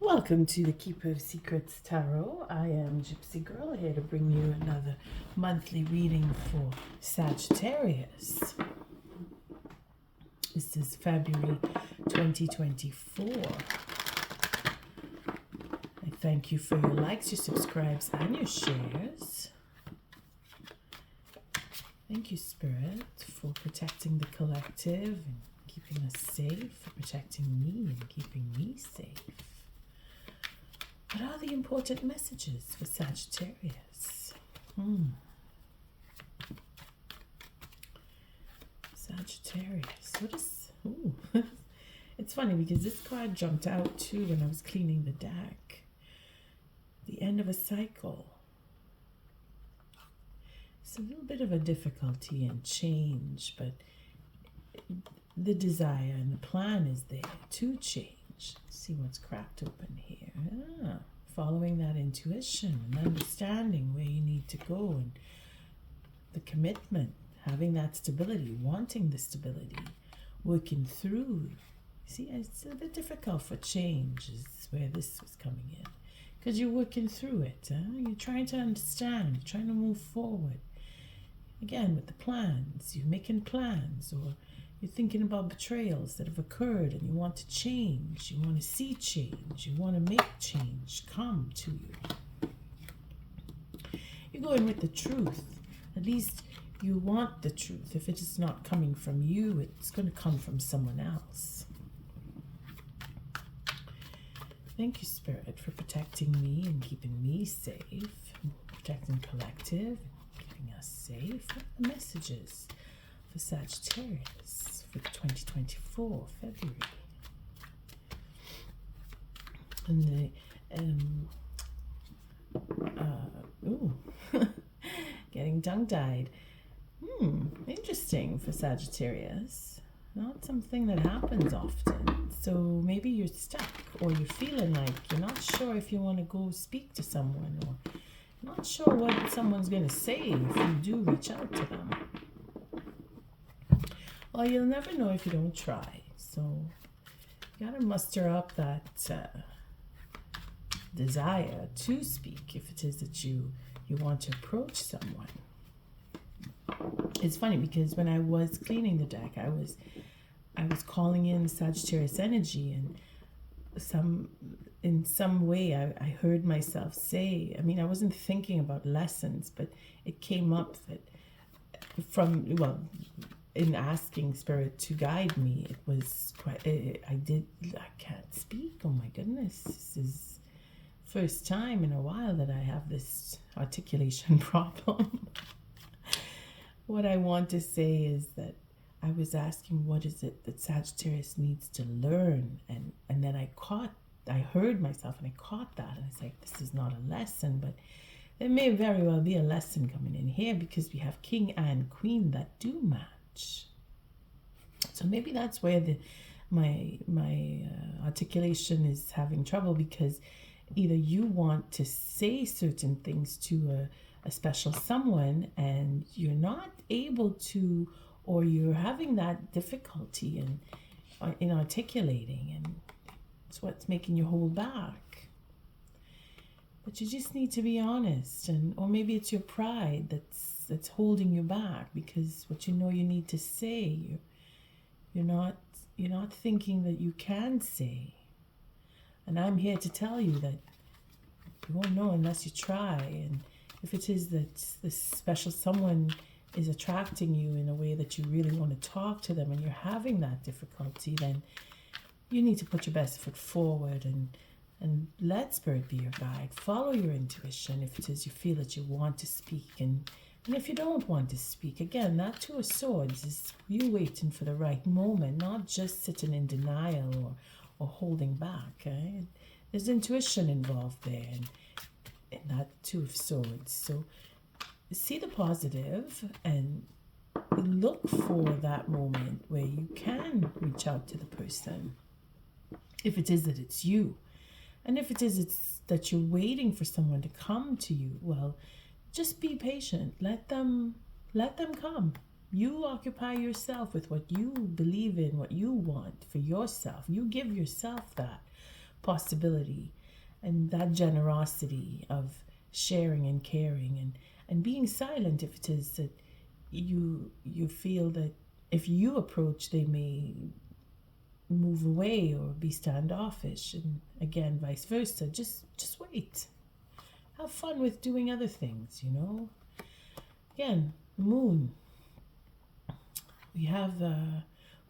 Welcome to the Keeper of Secrets Tarot. I am Gypsy Girl, here to bring you another monthly reading for Sagittarius. This is February 2024. I thank you for your likes, your subscribes, and your shares. Thank you, Spirit, for protecting the collective and keeping us safe, for protecting me and keeping me safe. What are the important messages for Sagittarius? Sagittarius. What is... Ooh. It's funny because this card jumped out too when I was cleaning the deck. The end of a cycle. It's a little bit of a difficulty and change, but the desire and the plan is there to change. Let's see what's cracked open here. Following that intuition and understanding where you need to go, and the commitment, having that stability, wanting the stability, working through. See, it's a bit difficult for change is where this was coming in, because you're working through it. You're trying to understand, you're trying to move forward. Again, with the plans, you're making plans, or you're thinking about betrayals that have occurred and you want to change, you want to see change, you want to make change come to you. You're going with the truth. At least you want the truth. If it is not coming from you, it's going to come from someone else. Thank you, Spirit, for protecting me and keeping me safe, protecting the collective, keeping us safe. What are the messages for Sagittarius for 2024 February? And the getting tongue-tied. Interesting for Sagittarius. Not something that happens often. So maybe you're stuck, or you're feeling like you're not sure if you want to go speak to someone, or not sure what someone's going to say if you do reach out to them. Well, you'll never know if you don't try. So you got to muster up that desire to speak if it is that you want to approach someone. It's funny because when I was cleaning the deck, I was calling in Sagittarius energy, and in some way I heard myself say, I wasn't thinking about lessons, but it came up that in asking Spirit to guide me, it was quite, I can't speak. Oh my goodness, this is first time in a while that I have this articulation problem. What I want to say is that I was asking, what is it that Sagittarius needs to learn? And then I heard myself and I caught that. And it's like, this is not a lesson, but there may very well be a lesson coming in here, because we have King and Queen that do match. So maybe that's where my articulation is having trouble, because either you want to say certain things to a special someone and you're not able to, or you're having that difficulty in articulating, and it's what's making you hold back. But you just need to be honest, or maybe it's your pride that's holding you back, because what you know you need to say, you're not thinking that you can say. And I'm here to tell you that you won't know unless you try. And if it is that this special someone is attracting you in a way that you really want to talk to them, and you're having that difficulty, then you need to put your best foot forward and let Spirit be your guide. Follow your intuition if it is you feel that you want to speak. And if you don't want to speak, again, that Two of Swords is you waiting for the right moment, not just sitting in denial or holding back. There's intuition involved there, and in that Two of Swords. So see the positive and look for that moment where you can reach out to the person, if it is that it's you. And if it is it's that you're waiting for someone to come to you, well, just be patient. Let them come. You occupy yourself with what you believe in, what you want for yourself. You give yourself that possibility and that generosity of sharing and caring, and being silent if it is that you feel that if you approach, they may move away or be standoffish, and again vice versa. Just wait, have fun with doing other things, you know. Again, moon, we have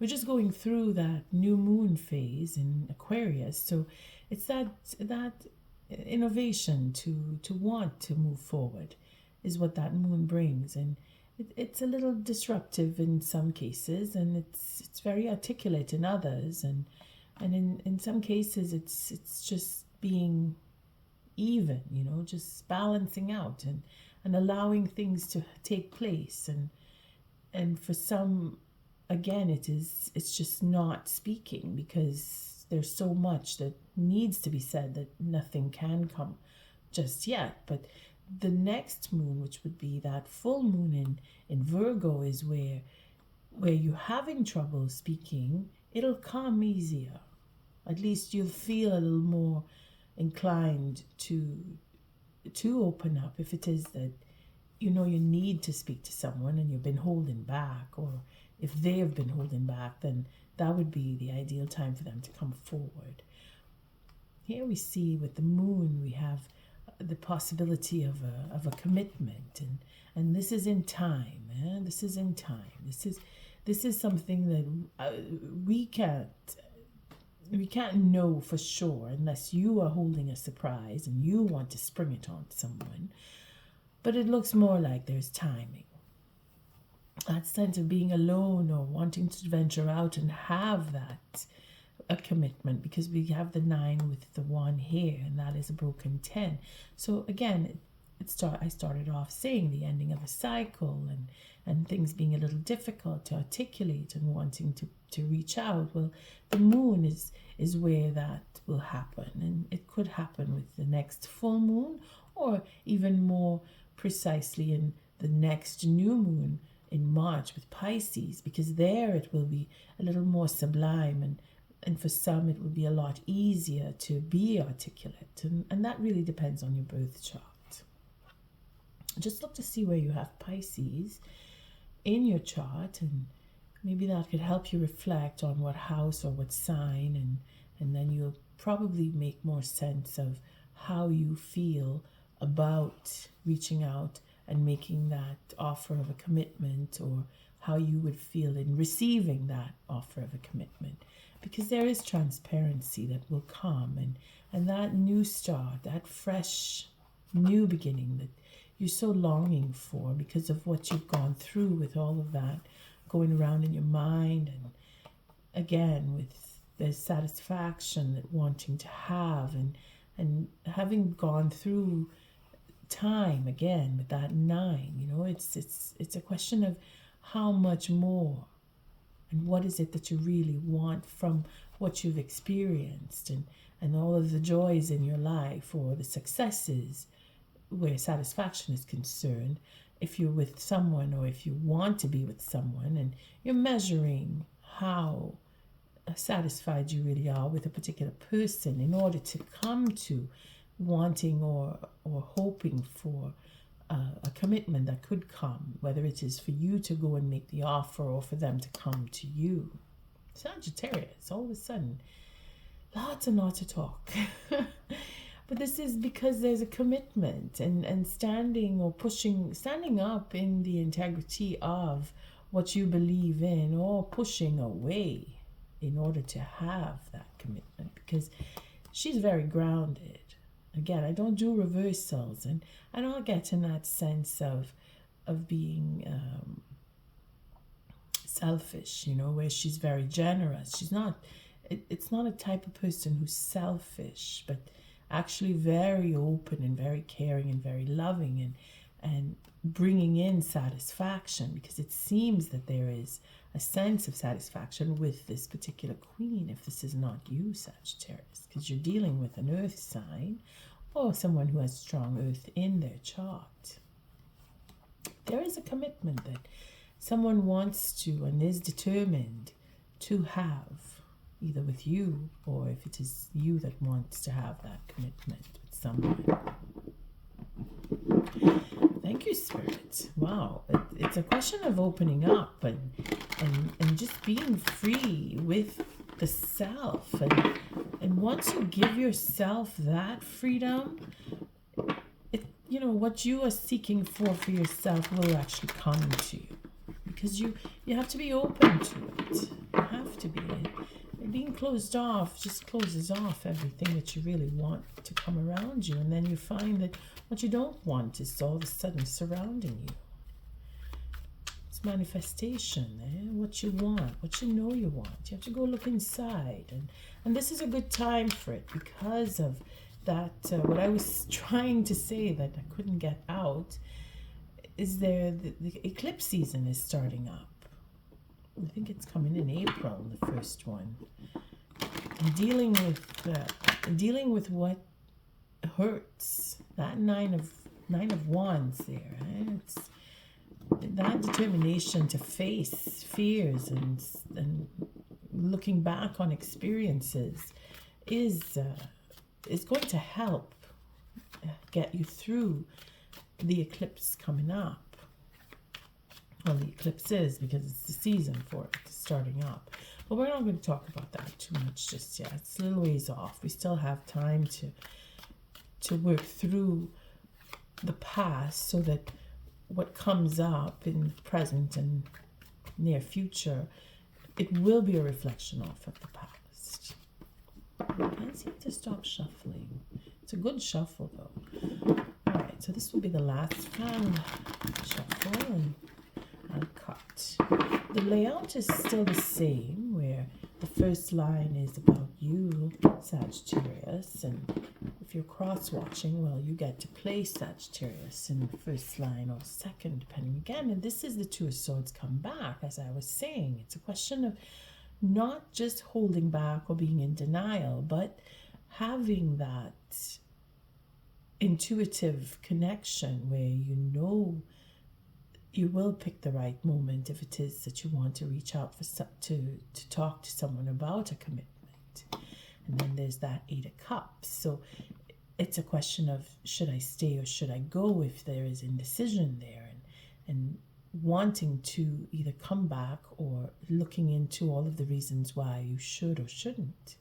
we're just going through that new moon phase in Aquarius, so it's that innovation to want to move forward is what that moon brings, and it's a little disruptive in some cases, and it's very articulate in others, and in some cases it's just being even, you know, just balancing out and allowing things to take place, and for some, again, it's just not speaking because there's so much that needs to be said that nothing can come just yet. But the next moon, which would be that full moon in Virgo, is where you're having trouble speaking. It'll come easier. At least you'll feel a little more inclined to open up if it is that you know you need to speak to someone and you've been holding back, or if they have been holding back, then that would be the ideal time for them to come forward. Here we see with the moon, we have the possibility of a commitment, and this is in time, this is in time. This is something that we can't know for sure unless you are holding a surprise and you want to spring it on someone. But it looks more like there's timing. That sense of being alone or wanting to venture out and have that a commitment, because we have the 9 with the 1 here, and that is a broken 10. So again, I started off saying the ending of a cycle, and things being a little difficult to articulate and wanting to reach out. Well, the moon is where that will happen, and it could happen with the next full moon, or even more precisely in the next new moon in March with Pisces, because there it will be a little more sublime, and for some it will be a lot easier to be articulate, and that really depends on your birth chart. Just look to see where you have Pisces in your chart, and maybe that could help you reflect on what house or what sign, and then you'll probably make more sense of how you feel about reaching out and making that offer of a commitment, or how you would feel in receiving that offer of a commitment, because there is transparency that will come, and that new start, that fresh new beginning that you're so longing for because of what you've gone through with all of that going around in your mind, and again with the satisfaction that wanting to have, and having gone through time again with that 9, you know, it's a question of how much more, and what is it that you really want from what you've experienced, and all of the joys in your life, or the successes where satisfaction is concerned. If you're with someone, or if you want to be with someone, and you're measuring how satisfied you really are with a particular person in order to come to wanting or hoping for a commitment that could come, whether it is for you to go and make the offer or for them to come to you. Sagittarius, all of a sudden, lots and lots of talk. But this is because there's a commitment, and standing up in the integrity of what you believe in, or pushing away in order to have that commitment, because she's very grounded. Again, I don't do reversals, and I don't get in that sense of being selfish, you know, where she's very generous. She's not, it's not a type of person who's selfish, but actually very open and very caring and very loving, and bringing in satisfaction, because it seems that there is a sense of satisfaction with this particular queen, if this is not you, Sagittarius, because you're dealing with an earth sign or someone who has strong earth in their chart. There is a commitment that someone wants to and is determined to have, either with you or if it is you that wants to have that commitment with someone. Thank you, Spirit. Wow. It's a question of opening up and just being free with the self. And once you give yourself that freedom, what you are seeking for yourself will actually come to you. Because you have to be open to it. You have to be. Being closed off just closes off everything that you really want to come around you. And then you find that what you don't want is all of a sudden surrounding you. It's manifestation, what you want, what you know you want. You have to go look inside. And this is a good time for it because of that. What I was trying to say that I couldn't get out is the eclipse season is starting up. I think it's coming in April, the first one. And dealing with what hurts. That nine of wands there. It's that determination to face fears and looking back on experiences is going to help get you through the eclipse coming up. Well, the eclipse is because it's the season for it starting up. But we're not going to talk about that too much just yet. It's a little ways off. We still have time to work through the past so that what comes up in the present and near future, it will be a reflection off of the past. I can't seem to stop shuffling. It's a good shuffle though. All right, so this will be the last fan shuffle and I'll cut. The layout is still the same, where the first line is about you, Sagittarius, and if you're cross-watching, well, you get to play Sagittarius in the first line or second, depending again. And this is the Two of Swords come back, as I was saying. It's a question of not just holding back or being in denial, but having that intuitive connection where you know you will pick the right moment if it is that you want to reach out to talk to someone about a commitment. And then there's that Eight of Cups. So it's a question of should I stay or should I go if there is indecision there, and wanting to either come back or looking into all of the reasons why you should or shouldn't.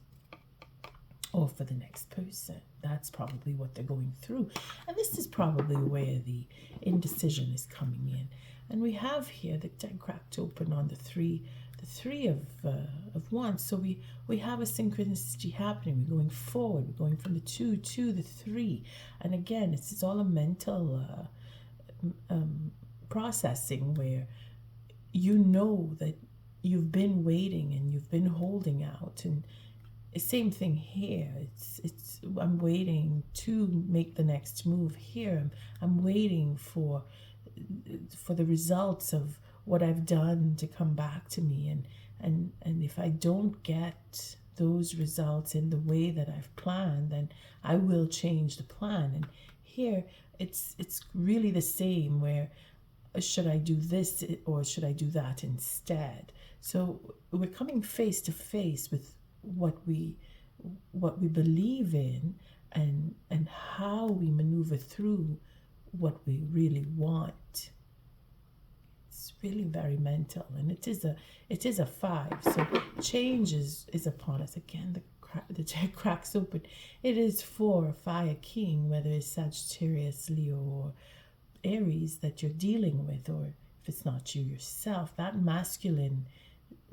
Or for the next person. That's probably what they're going through. And this is probably where the indecision is coming in. And we have here the deck cracked open on the three of wands. So we have a synchronicity happening. We're going forward. We're going from the 2 to the 3. And again, it's all a mental processing where you know that you've been waiting and you've been holding out. And same thing here. It's I'm waiting to make the next move here. I'm waiting for the results of what I've done to come back to me, and if I don't get those results in the way that I've planned, then I will change the plan. And here it's really the same, where should I do this or should I do that instead? So we're coming face to face with what we believe in and how we maneuver through what we really want. It's really very mental, and it is a 5. So change is upon us. Again, the deck cracks open. It is for a fire king, whether it's Sagittarius, Leo, or Aries that you're dealing with, or if it's not you yourself. That masculine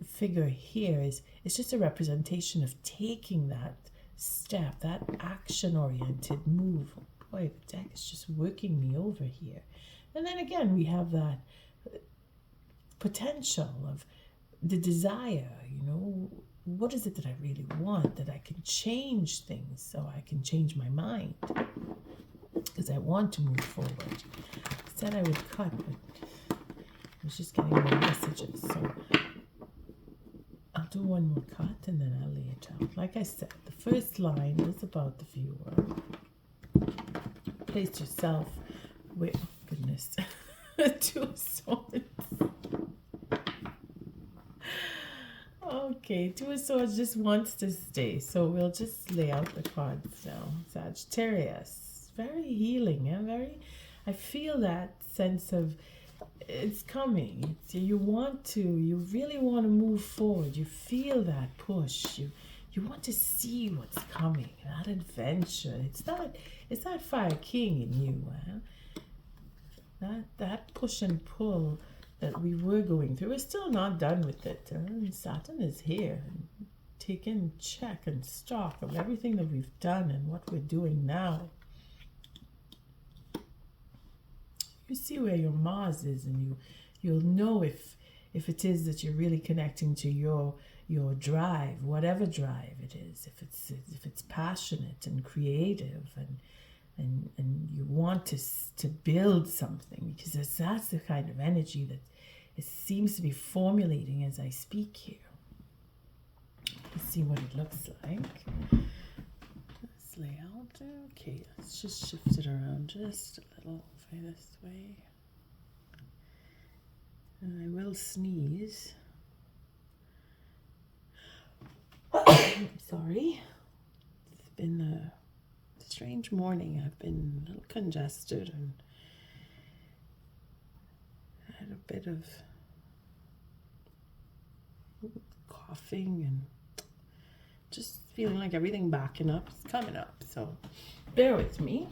figure here is just a representation of taking that step, that action-oriented move. Boy, the deck is just working me over here. And then again, we have that potential of the desire, what is it that I really want, that I can change things, so I can change my mind, because I want to move forward. I said I would cut, but I was just getting more messages, so I'll do one more cut and then I'll lay it out. Like I said, the first line is about the viewer. Place yourself with, goodness, Two of Swords. Okay. Okay, Two of Swords just wants to stay. So we'll just lay out the cards now. Sagittarius. Very healing and I feel that sense of it's coming. You really want to move forward. You feel that push. You want to see what's coming. That adventure. It's that Fire King in you, that push and pull that we were going through. We're still not done with it. Saturn is here, taking check and stock of everything that we've done and what we're doing now. You see where your Mars is, and you'll know if it is that you're really connecting to your drive, whatever drive it is. If it's passionate and creative and you want to build something, because that's the kind of energy that it seems to be formulating as I speak here. Let's see what it looks like. Let's lay out. Okay, let's just shift it around just a little this way. And I will sneeze. Sorry. It's been a strange morning. I've been a little congested and had a bit of coughing and just feeling like everything backing up is coming up. So bear with me.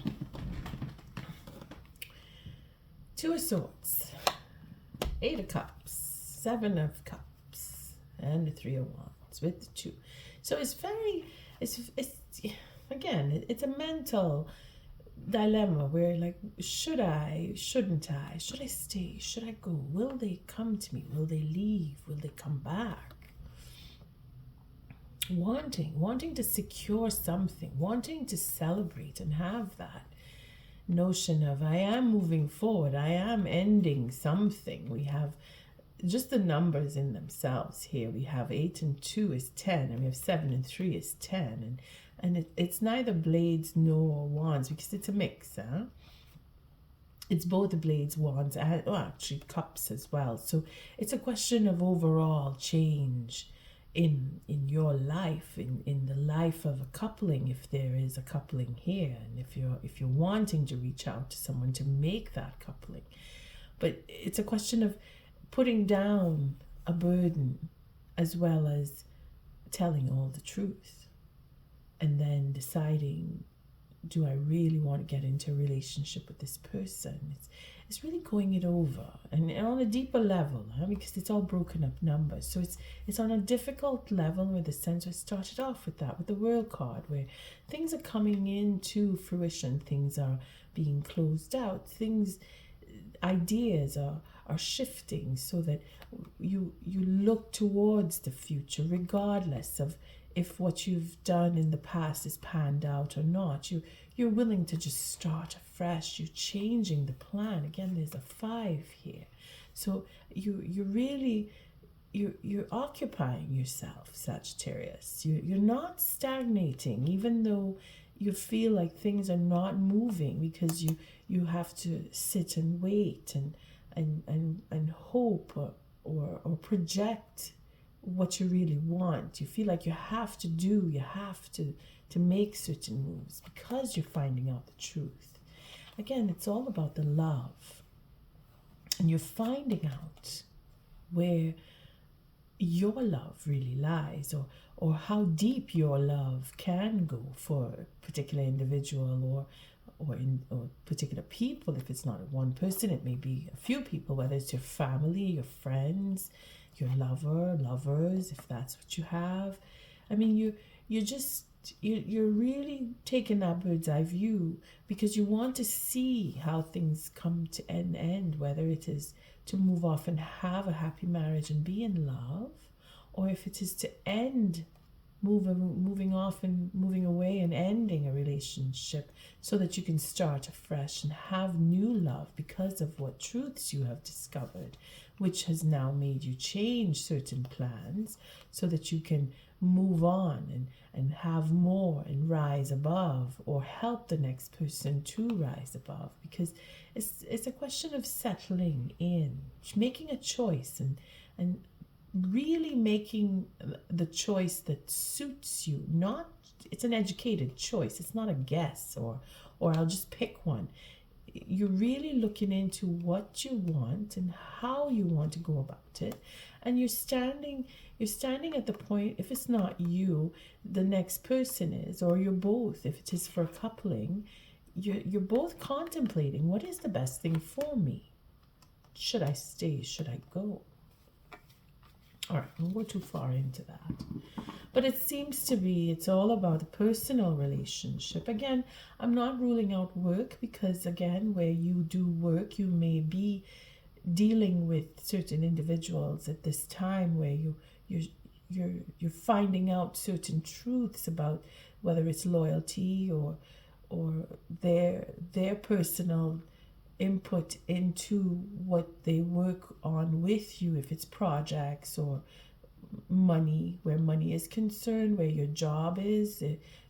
Two of Swords, Eight of Cups, Seven of Cups, and the Three of Wands with the Two. So it's again, it's a mental dilemma where, like, should I, shouldn't I, should I stay, should I go, will they come to me, will they leave, will they come back? Wanting to secure something, wanting to celebrate and have that notion of I am moving forward, I am ending something. We have just the numbers in themselves here. We have 8 and 2 is 10, and we have 7 and 3 is 10, and it's neither blades nor wands because it's a mix, huh? It's both the blades, wands, and actually cups as well. So it's a question of overall change in your life, in the life of a coupling, if there is a coupling here, and if you're wanting to reach out to someone to make that coupling. But it's a question of putting down a burden as well as telling all the truth, and then deciding, do I really want to get into a relationship with this person? It's really going it over, and on a deeper level, because it's all broken up numbers. So it's on a difficult level where the sense I started off with that, with the World card, where things are coming into fruition, things are being closed out, ideas are shifting, so that you look towards the future, regardless of if what you've done in the past is panned out or not. You're willing to just start afresh. You're changing the plan. Again, there's a 5 here. So you're occupying yourself, Sagittarius. You're not stagnating, even though you feel like things are not moving, because you have to sit and wait and hope or project what you really want. You feel like you have to make certain moves because you're finding out the truth. Again, it's all about the love, and you're finding out where your love really lies, or how deep your love can go for a particular individual or particular people. If it's not one person, it may be a few people, whether it's your family, your friends, your lovers, if that's what you have. I mean, you're really taking that bird's eye view, because you want to see how things come to an end, whether it is to move off and have a happy marriage and be in love, or if it is to end, moving off and moving away and ending a relationship, so that you can start afresh and have new love because of what truths you have discovered, which has now made you change certain plans so that you can move on and have more and rise above, or help the next person to rise above, because it's a question of settling in, making a choice and really making the choice that suits you. Not, it's an educated choice. It's not a guess or I'll just pick one. You're really looking into what you want and how you want to go about it, and you're standing at the point, if it's not you, the next person is, or you're both, if it is for coupling, you're both contemplating, what is the best thing for me? Should I stay? Should I go? All right, we'll go too far into that. But it seems to be, it's all about a personal relationship. Again, I'm not ruling out work, because again, where you do work, you may be dealing with certain individuals at this time where you're finding out certain truths about whether it's loyalty or their personal input into what they work on with you, if it's projects or money, where money is concerned, where your job is,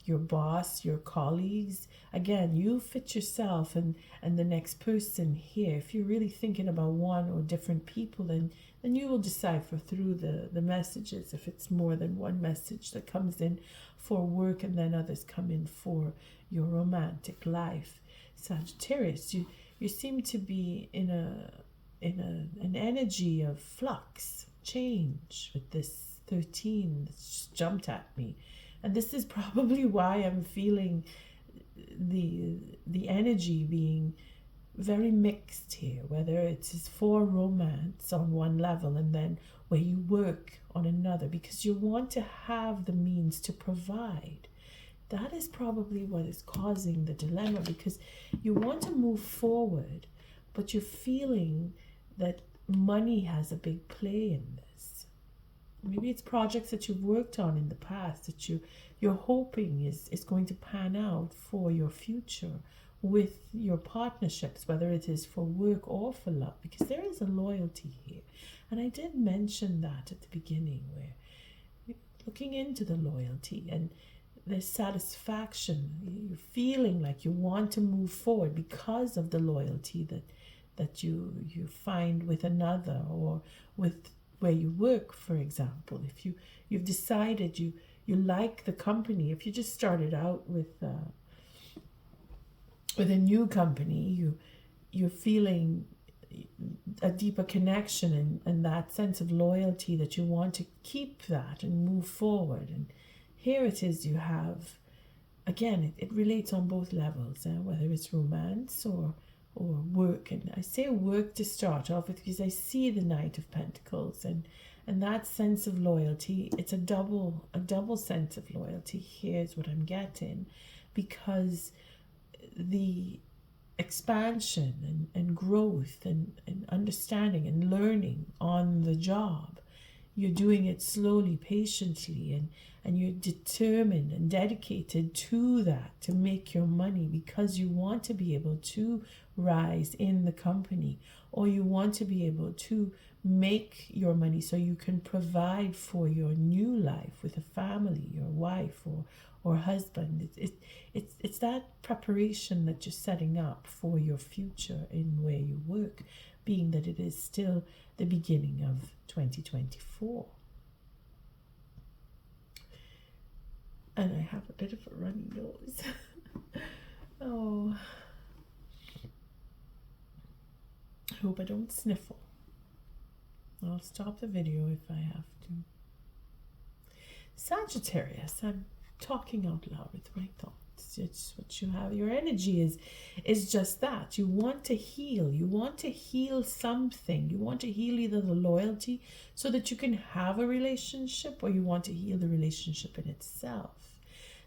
your boss, your colleagues. Again, you fit yourself and the next person here. If you're really thinking about one or different people, then you will decipher through the messages, if it's more than one message that comes in for work and then others come in for your romantic life. Sagittarius, you seem to be in an energy of flux, change, with this 13 that's just jumped at me. And this is probably why I'm feeling the energy being very mixed here, whether it's for romance on one level and then where you work on another, because you want to have the means to provide. That is probably what is causing the dilemma, because you want to move forward, but you're feeling that money has a big play in this. Maybe it's projects that you've worked on in the past that you're hoping is going to pan out for your future with your partnerships, whether it is for work or for love, because there is a loyalty here. And I did mention that at the beginning, where you're looking into the loyalty and there's satisfaction. You're feeling like you want to move forward because of the loyalty that you find with another, or with where you work, for example. If you've decided you like the company, if you just started out with a new company, you're feeling a deeper connection and that sense of loyalty, that you want to keep that and move forward. And here it is, you have, again, it relates on both levels, whether it's romance or work. And I say work to start off with because I see the Knight of Pentacles and that sense of loyalty. It's a double sense of loyalty. Here's what I'm getting, because the expansion and growth and understanding and learning on the job, you're doing it slowly, patiently, and you're determined and dedicated to that, to make your money, because you want to be able to rise in the company, or you want to be able to make your money so you can provide for your new life with a family, your wife or husband. It's that preparation that you're setting up for your future in where you work, being that it is still the beginning of 2024. And I have a bit of a runny nose. Oh, I hope I don't sniffle. I'll stop the video if I have to. Sagittarius, I'm talking out loud with my thoughts. It's what you have. Your energy is just that. You want to heal. You want to heal something. You want to heal either the loyalty so that you can have a relationship, or you want to heal the relationship in itself.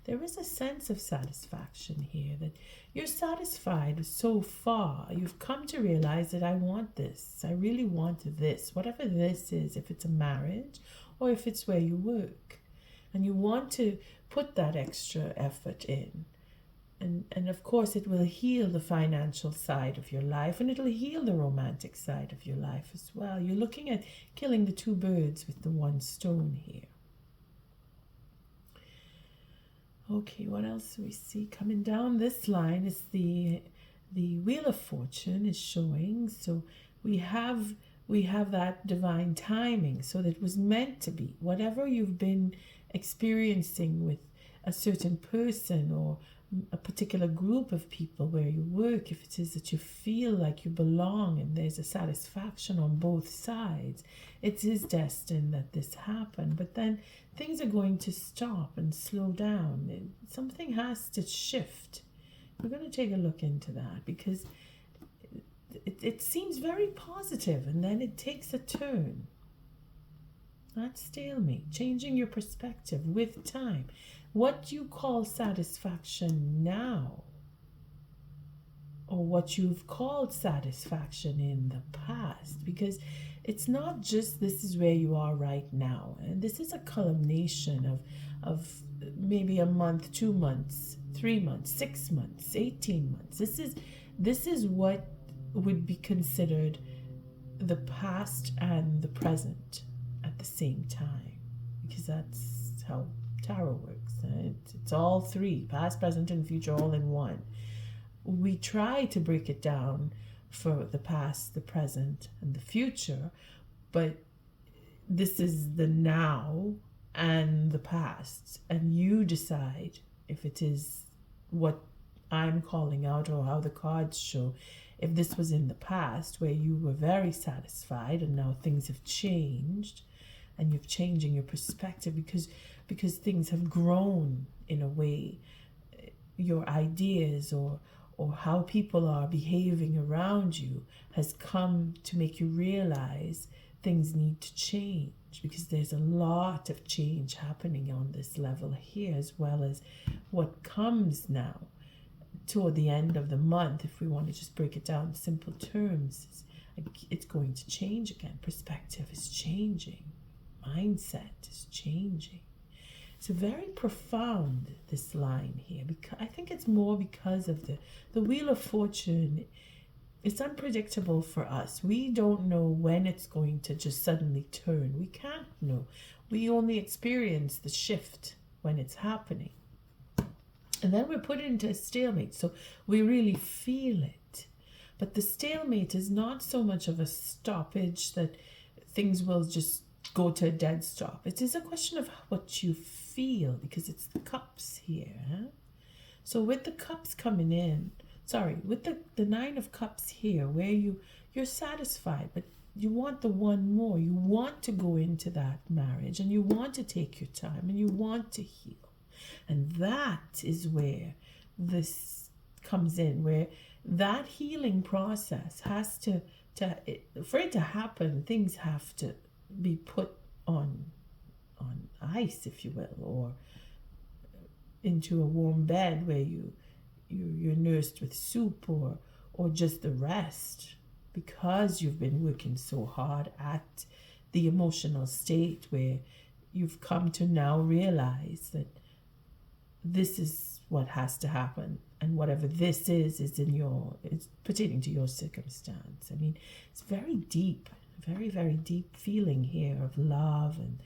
There is a sense of satisfaction here, that you're satisfied so far. You've come to realize that I want this. I really want this. Whatever this is, if it's a marriage or if it's where you work. And you want to put that extra effort in. And of course, it will heal the financial side of your life, and it'll heal the romantic side of your life as well. You're looking at killing the two birds with the one stone here. Okay, what else do we see? Coming down this line is the Wheel of Fortune is showing. So we have we have that divine timing, so that it was meant to be. Whatever you've been experiencing with a certain person or a particular group of people where you work, if it is that you feel like you belong and there's a satisfaction on both sides, it is destined that this happen. But then things are going to stop and slow down. Something has to shift. We're going to take a look into that, because it seems very positive, and then it takes a turn. That's stalemate, changing your perspective with time. What you call satisfaction now, or what you've called satisfaction in the past, because it's not just this is where you are right now. And this is a culmination of maybe a month, 2 months, 3 months, 6 months, 18 months. This is what would be considered the past and the present at the same time, because that's how tarot works. It's all three, past, present, and future, all in one. We try to break it down for the past, the present, and the future, but this is the now and the past, and you decide if it is what I'm calling out or how the cards show. If this was in the past where you were very satisfied and now things have changed, and you're changing your perspective because things have grown in a way, your ideas or how people are behaving around you has come to make you realize things need to change, because there's a lot of change happening on this level here, as well as what comes now toward the end of the month. If we want to just break it down in simple terms, it's going to change again. Perspective is changing. Mindset is changing. It's very profound, this line here, because I think it's more because of the Wheel of Fortune. It's unpredictable for us. We don't know when it's going to just suddenly turn. We can't know. We only experience the shift when it's happening. And then we're put into a stalemate, so we really feel it. But the stalemate is not so much of a stoppage that things will just go to a dead stop. It is a question of what you feel, because it's the cups here. Huh? So with the cups coming in, with the 9 of cups here, where you're satisfied, but you want the one more. You want to go into that marriage, and you want to take your time, and you want to heal. And that is where this comes in, where that healing process has for it to happen, things have to be put on ice, if you will, or into a warm bed where you're nursed with soup or just the rest, because you've been working so hard at the emotional state where you've come to now realize that this is what has to happen, and whatever this is it's pertaining to your circumstance. I mean, it's very deep, very, very deep feeling here of love and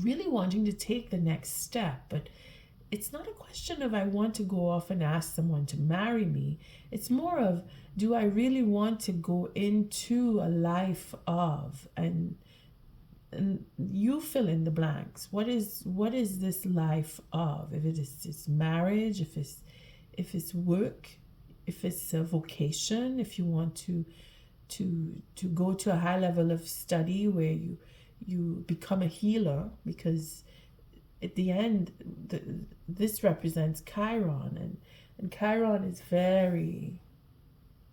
really wanting to take the next step. But it's not a question of I want to go off and ask someone to marry me. It's more of, do I really want to go into a life of, and you fill in the blanks. What is this life of? If it is marriage, if it's work, if it's a vocation, if you want to go to a high level of study where you become a healer, because at the end this represents Chiron, and Chiron is very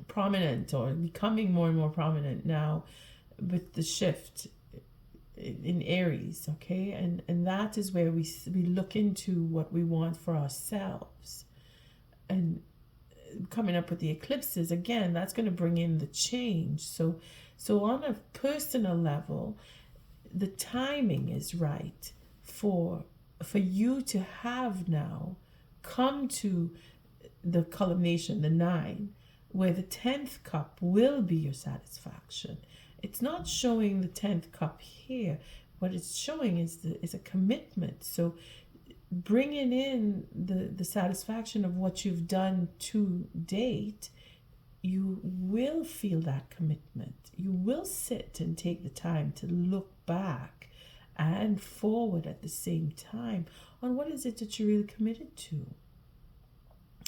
prominent, or becoming more and more prominent now with the shift in Aries, okay? And that is where we look into what we want for ourselves. And coming up with the eclipses, again, that's going to bring in the change. So on a personal level, the timing is right for you to have now come to the culmination, the 9, where the 10th cup will be your satisfaction. It's not showing the 10th cup here. What it's showing is a commitment. So bringing in the satisfaction of what you've done to date you will feel that commitment. You will sit and take the time to look back and forward at the same time on what is it that you're really committed to.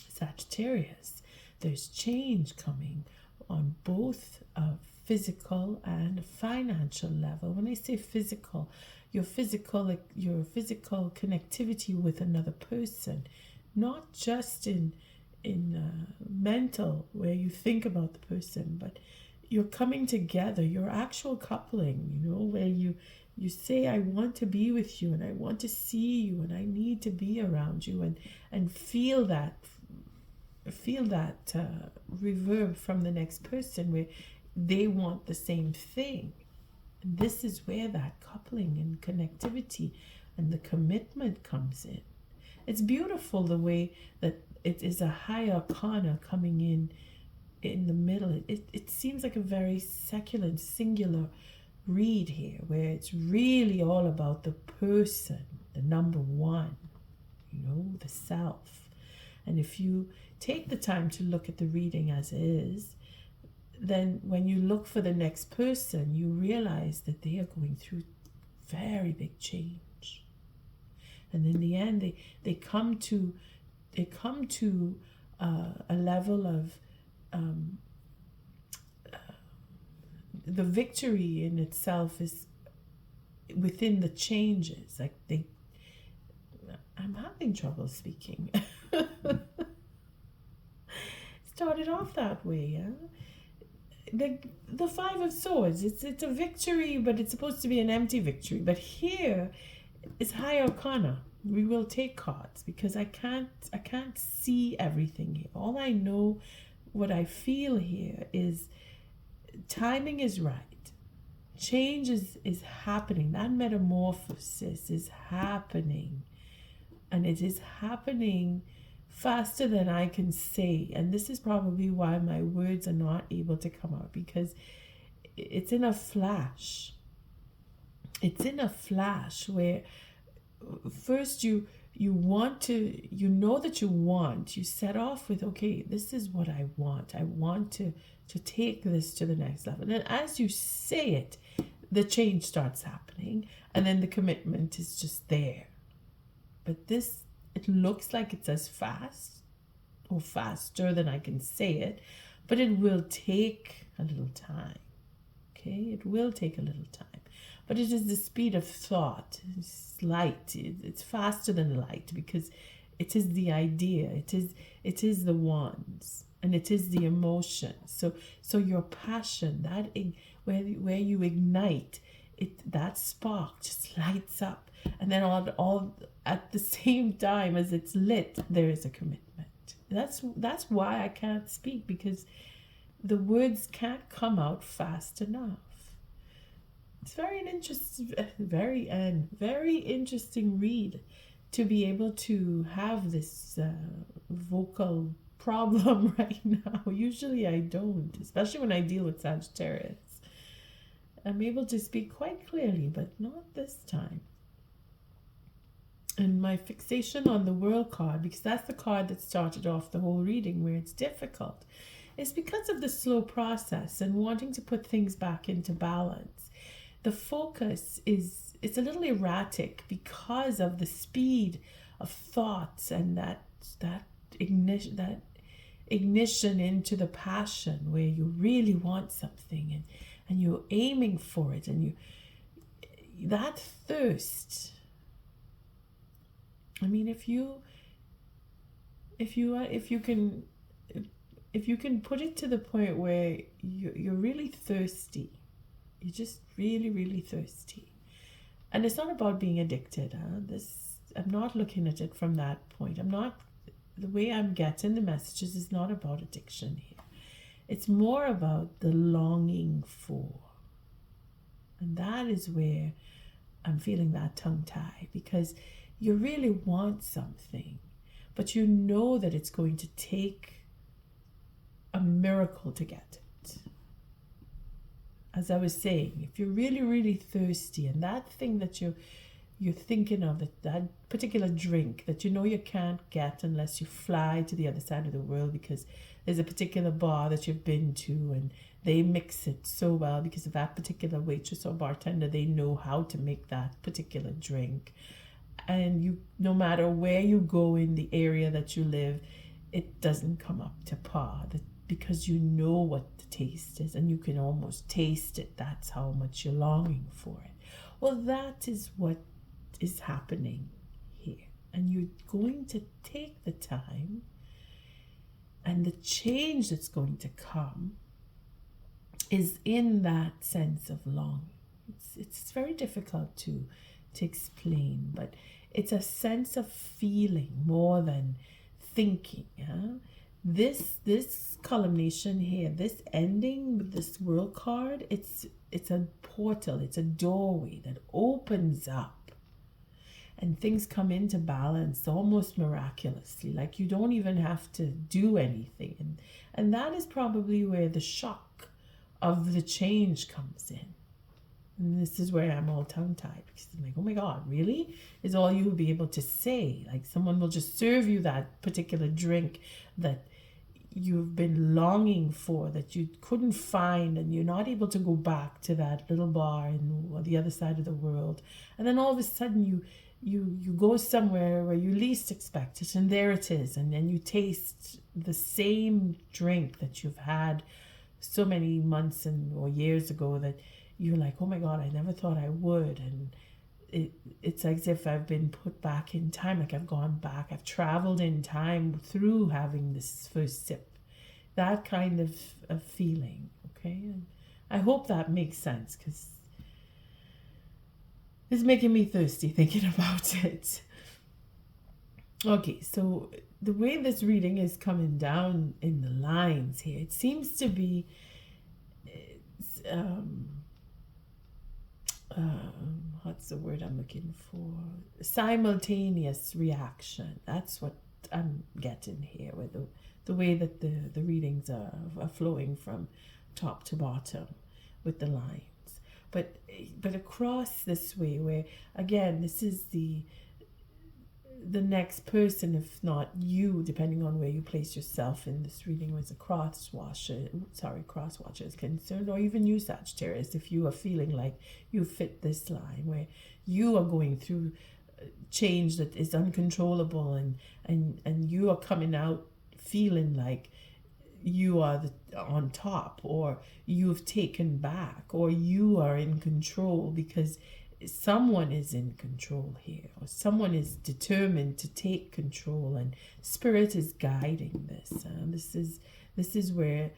Sagittarius, there's change coming on both a physical and a financial level. When I say physical, your physical connectivity with another person, not just in mental, where you think about the person, but you're coming together, your actual coupling, where you say, I want to be with you, and I want to see you, and I need to be around you, and feel that reverb from the next person, where they want the same thing. And this is where that coupling and connectivity and the commitment comes in. It's beautiful the way that it is a high arcana coming in the middle. It seems like a very secular and singular read here, where it's really all about the person, the number one, the self. And if you take the time to look at the reading as is, then when you look for the next person, you realize that they are going through very big change. And in the end, they come to a level of the victory in itself is within the changes. Like I'm having trouble speaking. Started off that way, yeah. The Five of Swords. It's a victory, but it's supposed to be an empty victory. But here, it's high arcana. We will take cards because I can't see everything here. All I know, what I feel here is timing is right. Change is happening. That metamorphosis is happening. And it is happening faster than I can say. And this is probably why my words are not able to come out, because it's in a flash. It's in a flash where first you want to, that you want, you set off with, okay, this is what I want. I want to take this to the next level. And as you say it, the change starts happening, and then the commitment is just there. But it looks like it's as fast or faster than I can say it, but it will take a little time. Okay, it will take a little time. But it is the speed of thought. It's light. It's faster than light, because it is the idea. It is the wands, and it is the emotion. So your passion, that where you ignite it, that spark just lights up, and then all at the same time as it's lit, there is a commitment. That's why I can't speak, because the words can't come out fast enough. It's very interesting read to be able to have this vocal problem right now. Usually I don't, especially when I deal with Sagittarius. I'm able to speak quite clearly, but not this time. And my fixation on the World card, because that's the card that started off the whole reading where it's difficult, is because of the slow process and wanting to put things back into balance. The focus it's a little erratic because of the speed of thoughts and that ignition into the passion where you really want something and you're aiming for it, and that thirst. I mean, if you can put it to the point where you're really thirsty, you're just really, really thirsty. And it's not about being addicted. I'm not looking at it from that point. The way I'm getting the messages is not about addiction here. It's more about the longing for. And that is where I'm feeling that tongue tie, because you really want something, but you know that it's going to take a miracle to get it. As I was saying, if you're really, really thirsty, and that thing that you're thinking of that particular drink that you know you can't get unless you fly to the other side of the world, because there's a particular bar that you've been to and they mix it so well because of that particular waitress or bartender. They know how to make that particular drink. And you, no matter where you go in the area that you live, it doesn't come up to par, because you know what the taste is and you can almost taste it. That's how much you're longing for it. Well, that is what is happening here. And you're going to take the time, and the change that's going to come is in that sense of longing. It's very difficult to explain, but it's a sense of feeling more than thinking. Yeah? This culmination here, this ending with this world card, it's a portal, it's a doorway that opens up and things come into balance almost miraculously, like you don't even have to do anything. And that is probably where the shock of the change comes in. And this is where I'm all tongue-tied, because I'm like, oh my God, really? Is all you will be able to say? Like someone will just serve you that particular drink that you've been longing for, that you couldn't find, and you're not able to go back to that little bar on the other side of the world. And then all of a sudden you go somewhere where you least expect it, and there it is. And then you taste the same drink that you've had so many months or years ago, that you're like, oh my God, I never thought I would. And it's as if I've been put back in time, like I've gone back, I've traveled in time through having this first sip. That kind of feeling, okay? And I hope that makes sense, because it's making me thirsty thinking about it. Okay, so the way this reading is coming down in the lines here, it seems to be what's the word I'm looking for? Simultaneous reaction. That's what I'm getting here, with the way that the readings are flowing from top to bottom with the lines. But across this way, where again, this is the next person, if not you, depending on where you place yourself in this reading, was a cross-watcher is concerned, or even you, Sagittarius, if you are feeling like you fit this line, where you are going through change that is uncontrollable, and you are coming out feeling like you are on top, or you've taken back, or you are in control, because someone is in control here, or someone is determined to take control, and spirit is guiding this. This is where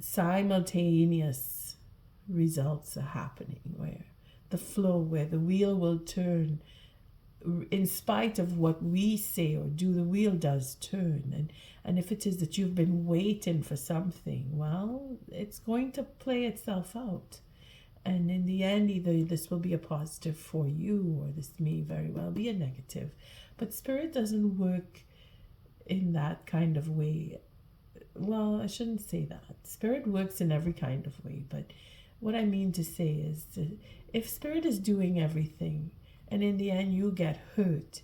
simultaneous results are happening, where the flow, where the wheel will turn in spite of what we say or do. The wheel does turn, and if it is that you've been waiting for something, well, it's going to play itself out. And in the end, either this will be a positive for you, or this may very well be a negative. But spirit doesn't work in that kind of way. Well, I shouldn't say that. Spirit works in every kind of way. But what I mean to say is that if spirit is doing everything, and in the end you get hurt,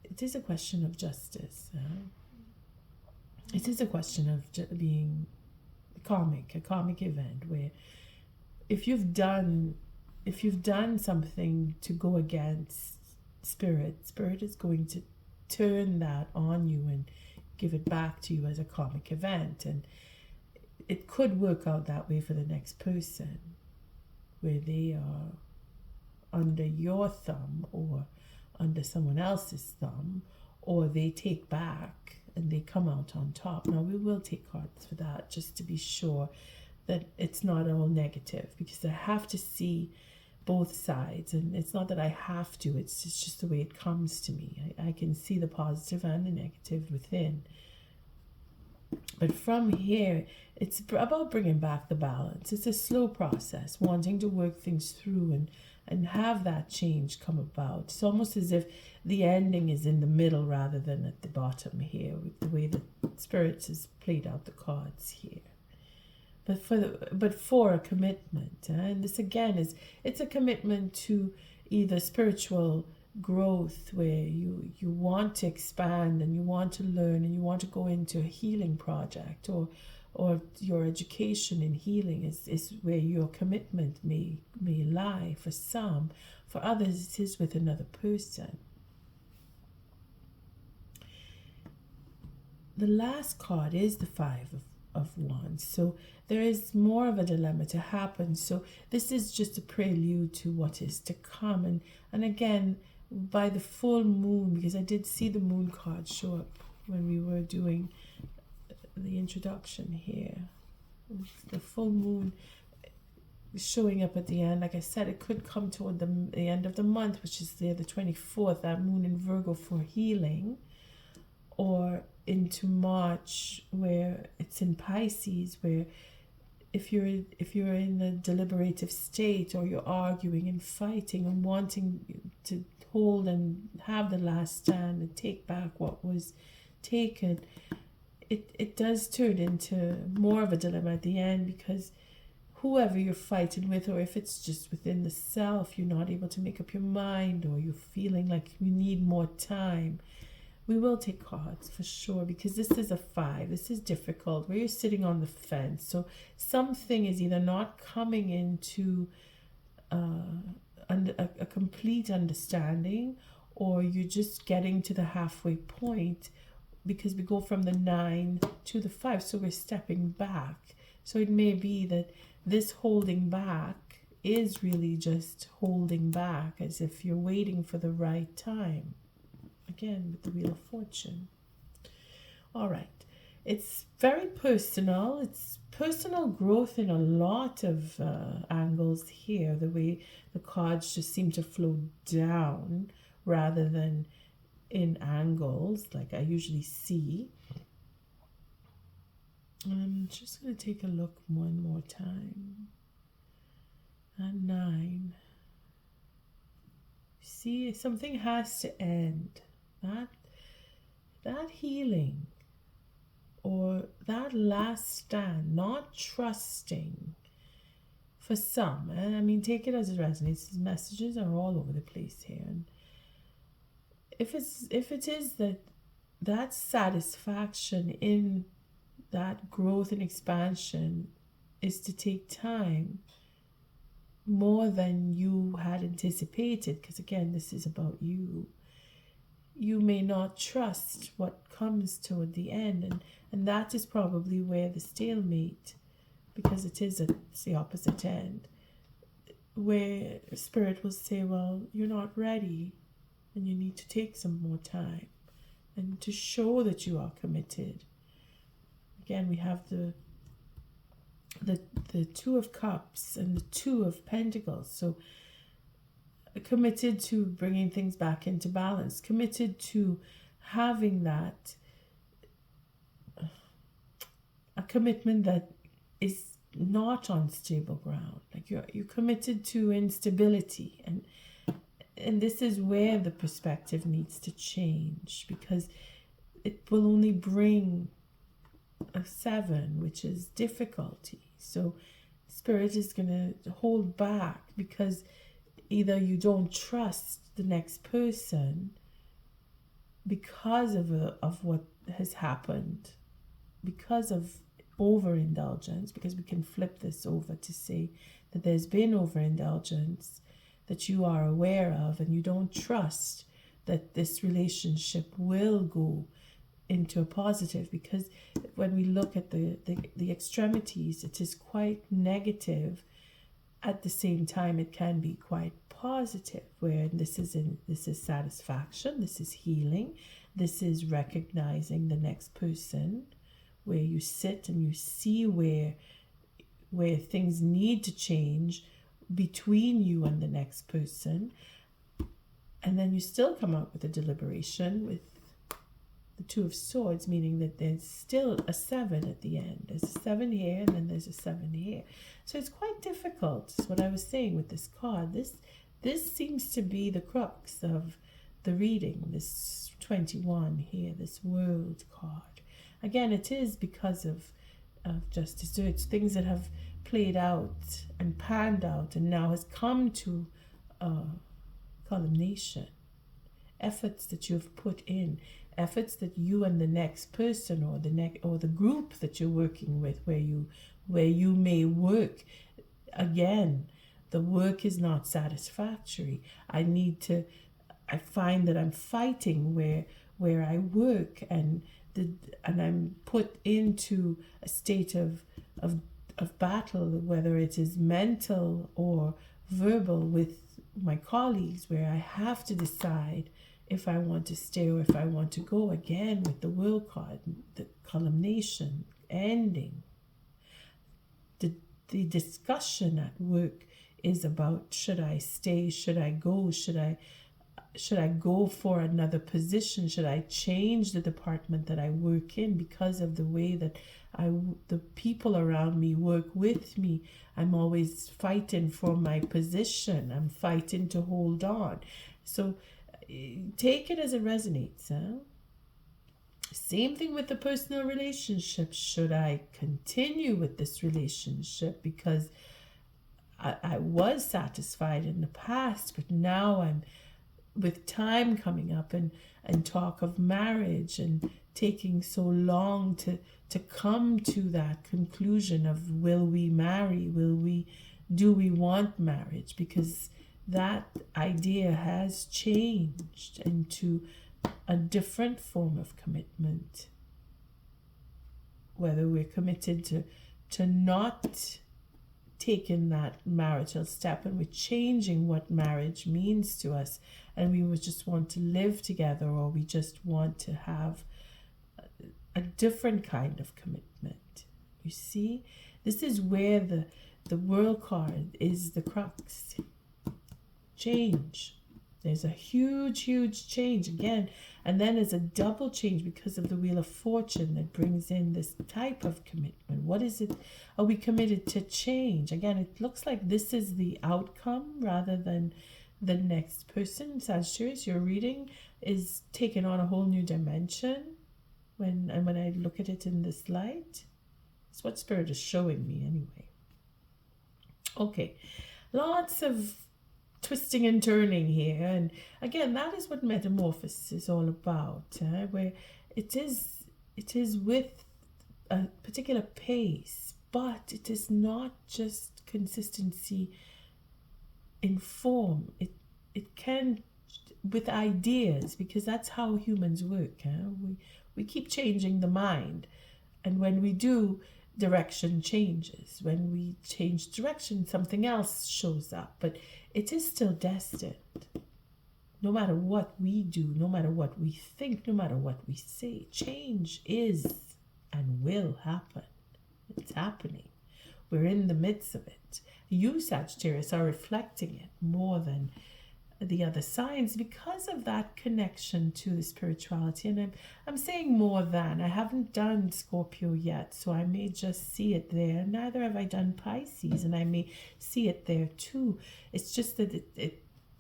it is a question of justice. It is a question of being a comic event, where if you've done something to go against spirit is going to turn that on you and give it back to you as a comic event. And it could work out that way for the next person, where they are under your thumb or under someone else's thumb, or they take back and they come out on top. Now, we will take cards for that, just to be sure that it's not all negative, because I have to see both sides. And it's not that I have to, it's just the way it comes to me. I can see the positive and the negative within. But from here, it's about bringing back the balance. It's a slow process, wanting to work things through and have that change come about. It's almost as if the ending is in the middle rather than at the bottom here, with the way that Spirits has played out the cards here. But for a commitment, and this again it's a commitment to either spiritual growth where you want to expand and you want to learn and you want to go into a healing project, or your education in healing is where your commitment may lie for some. For others, it is with another person. The last card is the Five of Wands. So there is more of a dilemma to happen. So this is just a prelude to what is to come. And again, by the full moon, because I did see the moon card show up when we were doing the introduction here. The full moon showing up at the end. Like I said, it could come toward the end of the month, which is the 24th, that moon in Virgo for healing, or into March where it's in Pisces, where if you're in a deliberative state, or you're arguing and fighting and wanting to hold and have the last stand and take back what was taken, it does turn into more of a dilemma at the end, because whoever you're fighting with, or if it's just within the self, you're not able to make up your mind, or you're feeling like you need more time. We will take cards for sure, because this is a 5. This is difficult, where you're sitting on the fence. So something is either not coming into a complete understanding, or you're just getting to the halfway point, because we go from the 9 to the 5. So we're stepping back. So it may be that this holding back is really just holding back, as if you're waiting for the right time. Again, with the Wheel of Fortune. All right. It's very personal. It's personal growth in a lot of angles here. The way the cards just seem to flow down rather than in angles like I usually see. I'm just going to take a look one more time. And 9. See, something has to end. That healing, or that last stand, not trusting for some. And I mean, take it as it resonates. These messages are all over the place here. And if it is that satisfaction in that growth and expansion is to take time more than you had anticipated, because again, this is about you. You may not trust what comes toward the end, and that is probably where the stalemate, because it's the opposite end, where Spirit will say, well, you're not ready, and you need to take some more time, and to show that you are committed. Again, we have the Two of Cups and the Two of Pentacles. So committed to bringing things back into balance, committed to having that a commitment that is not on stable ground. Like you're committed to instability, and this is where the perspective needs to change, because it will only bring a 7, which is difficulty. So Spirit is going to hold back, because either you don't trust the next person because of what has happened, because of overindulgence, because we can flip this over to say that there's been overindulgence that you are aware of, and you don't trust that this relationship will go into a positive, because when we look at the extremities, it is quite negative. At the same time, it can be quite positive, where this is satisfaction, this is healing, this is recognizing the next person, where you sit and you see where things need to change between you and the next person, and then you still come out with a deliberation with the Two of Swords, meaning that there's still a 7 at the end. There's a 7 here, and then there's a 7 here. So it's quite difficult. That's what I was saying with this card. This seems to be the crux of the reading, this 21 here, this World card. Again, it is because of justice. So it's things that have played out and panned out, and now has come to Culmination. Efforts that you've put in, efforts that you and the next person or the group that you're working with, where you may work. Again, the work is not satisfactory. I find that I'm fighting where I work, and I'm put into a state of battle, whether it is mental or verbal, with my colleagues, where I have to decide if I want to stay or if I want to go. Again, with the World card, the culmination, ending. The discussion at work is about, should I stay, should I go, should I go for another position, should I change the department that I work in because of the way that the people around me work with me. I'm always fighting for my position. I'm fighting to hold on. So take it as it resonates. Same thing with the personal relationship. Should I continue with this relationship because I was satisfied in the past, but now I'm, with time coming up and talk of marriage and taking so long to come to that conclusion of, will we marry? Do we want marriage? Because that idea has changed into a different form of commitment. Whether we're committed to not taking that marital step, and we're changing what marriage means to us, and we would just want to live together, or we just want to have a different kind of commitment. You see, this is where the World card is the crux. Change. There's a huge change again, and then there's a double change because of the Wheel of Fortune that brings in this type of commitment. What is it? Are we committed to change? Again, it looks like this is the outcome rather than the next person. Sagittarius, your reading is taking on a whole new dimension when I look at it in this light. It's what Spirit is showing me anyway. Okay, lots of twisting and turning here, and again, that is what metamorphosis is all about, where it is with a particular pace, but it is not just consistency in form. It can, with ideas, because that's how humans work. We keep changing the mind, and when we do, direction changes. When we change direction, something else shows up, but it is still destined. No matter what we do, no matter what we think, no matter what we say, change is and will happen. It's happening. We're in the midst of it. You, Sagittarius, are reflecting it more than the other signs because of that connection to the spirituality. And I'm saying more than. I haven't done Scorpio yet, so I may just see it there. Neither have I done Pisces, and I may see it there too. It's just that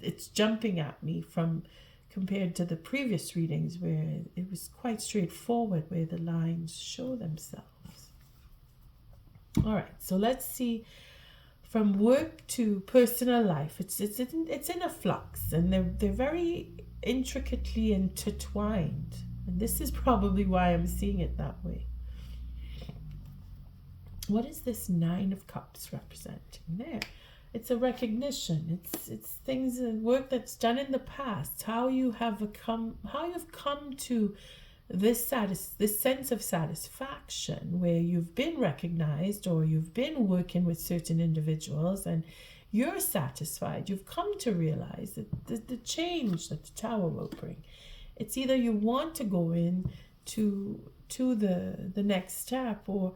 it's jumping at me from compared to the previous readings where it was quite straightforward, where the lines show themselves. All right, so let's see. From work to personal life, it's in a flux, and they're very intricately intertwined, and this is probably why I'm seeing it that way. What is this Nine of Cups representing there? It's a recognition. It's things, work that's done in the past. How you've come to this sense of satisfaction, where you've been recognized or you've been working with certain individuals and you're satisfied. You've come to realize that the change that the Tower will bring. It's either you want to go in to the next step, or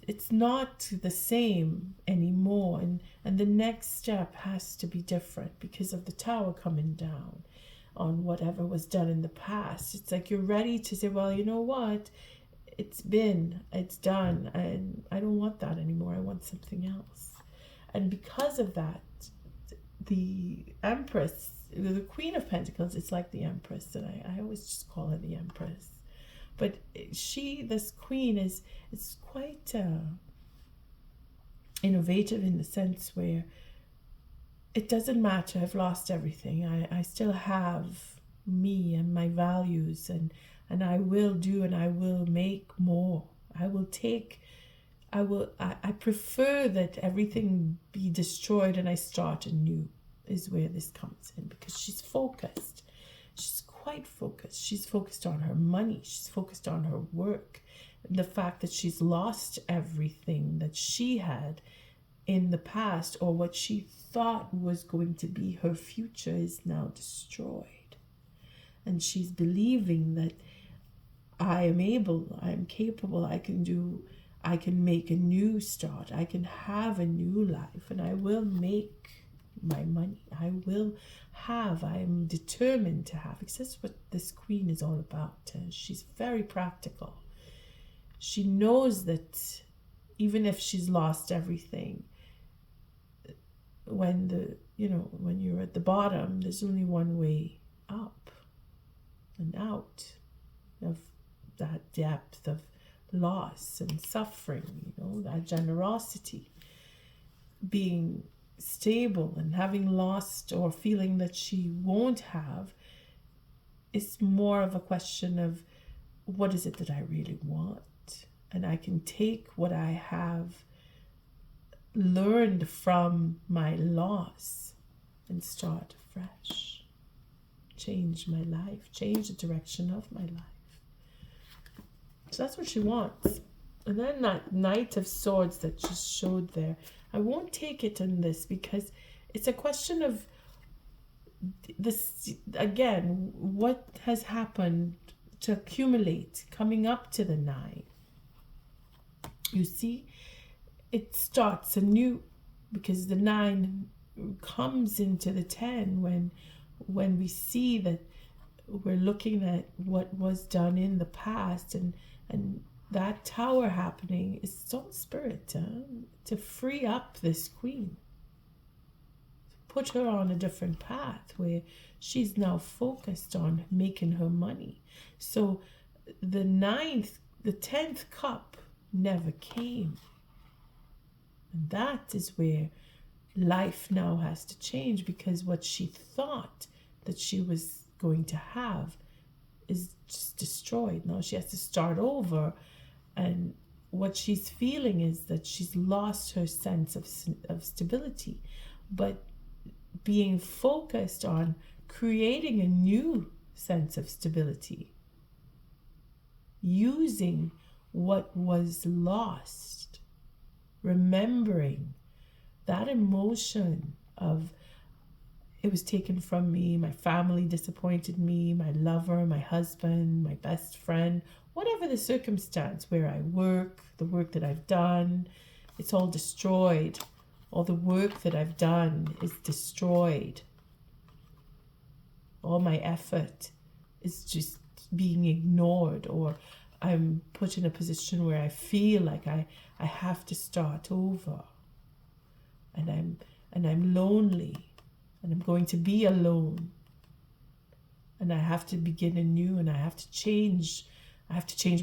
it's not the same anymore, and the next step has to be different because of the Tower coming down on whatever was done in the past. It's like you're ready to say, well, you know what? It's done, and I don't want that anymore. I want something else. And because of that, the Empress, the Queen of Pentacles, it's like the Empress, and I always just call her the Empress. But this Queen is quite innovative in the sense where it doesn't matter. I've lost everything. I still have me and my values, and I will do, and I will make more. I prefer that everything be destroyed and I start anew, is where this comes in, because she's focused. She's quite focused. She's focused on her money. She's focused on her work. The fact that she's lost everything that she had in the past, or what she thought was going to be her future, is now destroyed. And she's believing that I am able, I am capable, I can make a new start, I can have a new life, and I will make my money. I am determined to have, because that's what this queen is all about. She's very practical. She knows that even if she's lost everything, when you're at the bottom, there's only one way up and out of that depth of loss and suffering, that generosity. Being stable and having lost, or feeling that she won't have, is more of a question of, what is it that I really want? And I can take what I have learned from my loss and start fresh. Change my life, change the direction of my life. So that's what she wants. And then that Knight of Swords that just showed there, I won't take it in this, because it's a question of this, again, what has happened to accumulate coming up to the 9. You see, it starts anew, because the 9 comes into the 10 when we see that we're looking at what was done in the past, and that tower happening is all spirit to free up this queen, put her on a different path where she's now focused on making her money. So the 10th cup never came. And that is where life now has to change, because what she thought that she was going to have is just destroyed. Now she has to start over, and what she's feeling is that she's lost her sense of stability. But being focused on creating a new sense of stability, using what was lost, remembering that emotion of, it was taken from me, my family disappointed me, my lover, my husband, my best friend, whatever the circumstance, where I work, the work that I've done, it's all destroyed. All the work that I've done is destroyed. All my effort is just being ignored, or I'm put in a position where I feel like I have to start over. And I'm lonely, and I'm going to be alone. And I have to begin anew, and I have to change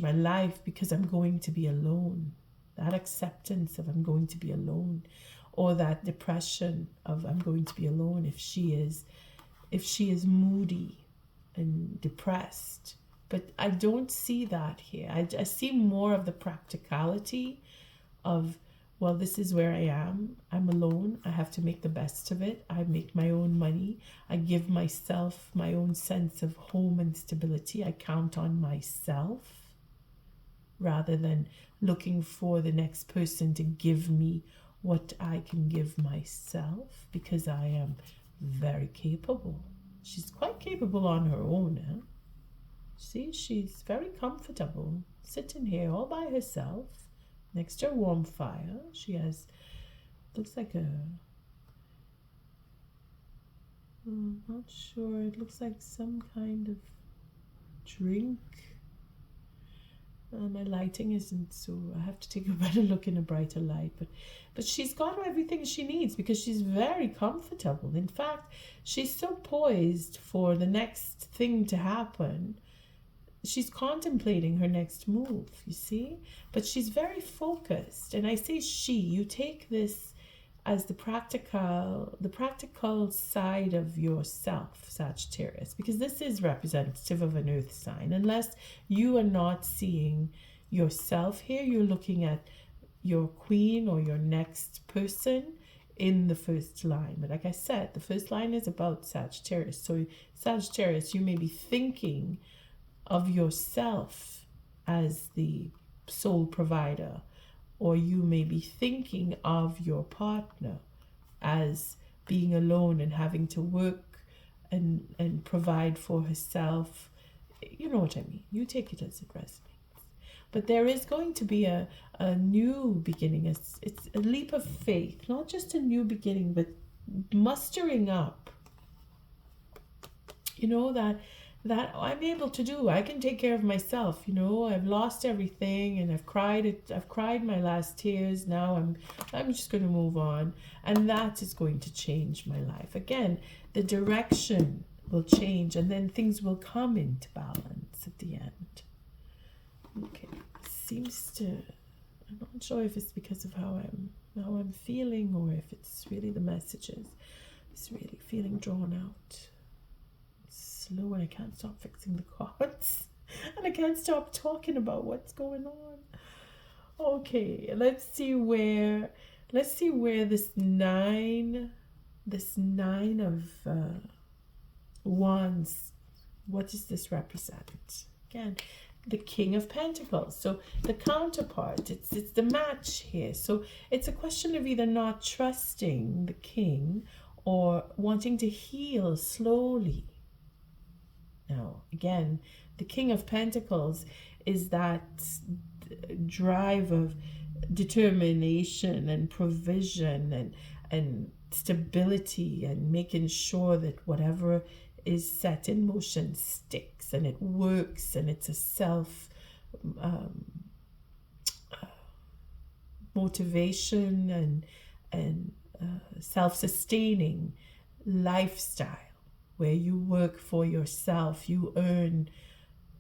my life, because I'm going to be alone. That acceptance of I'm going to be alone, or that depression of I'm going to be alone if she is moody and depressed. But I don't see that here. I see more of the practicality of, well, this is where I am. I'm alone. I have to make the best of it. I make my own money. I give myself my own sense of home and stability. I count on myself rather than looking for the next person to give me what I can give myself, because I am very capable. She's quite capable on her own. See, she's very comfortable sitting here all by herself next to a warm fire. She has, looks like I'm not sure, it looks like some kind of drink. My lighting isn't so, I have to take a better look in a brighter light, but she's got everything she needs, because she's very comfortable. In fact, she's so poised for the next thing to happen. She's contemplating her next move, you see, but she's very focused. And I say she, you take this as the practical side of yourself, Sagittarius, because this is representative of an earth sign. Unless you are not seeing yourself here, you're looking at your queen or your next person in the first line. But like I said, the first line is about Sagittarius. So Sagittarius, you may be thinking of yourself as the sole provider, or you may be thinking of your partner as being alone and having to work and provide for herself. You know what I mean. You take it as it resonates. But there is going to be a new beginning. It's a leap of faith, not just a new beginning, but mustering up. You know, that I'm able to do. I can take care of myself. You know, I've lost everything and I've cried my last tears. Now I'm just going to move on, and that is going to change my life. Again, the direction will change, and then things will come into balance at the end. Okay, seems to. I'm not sure if it's because of how I'm feeling, or if it's really the messages. It's really feeling drawn out. Slow, and I can't stop fixing the cards, and I can't stop talking about what's going on. Okay, let's see where this nine of wands, what does this represent? Again, the King of Pentacles. So the counterpart, it's the match here. So it's a question of either not trusting the king or wanting to heal slowly. Now, again, the King of Pentacles is that drive of determination and provision and stability, and making sure that whatever is set in motion sticks and it works, and it's a self motivation and self-sustaining lifestyle, where you work for yourself, you earn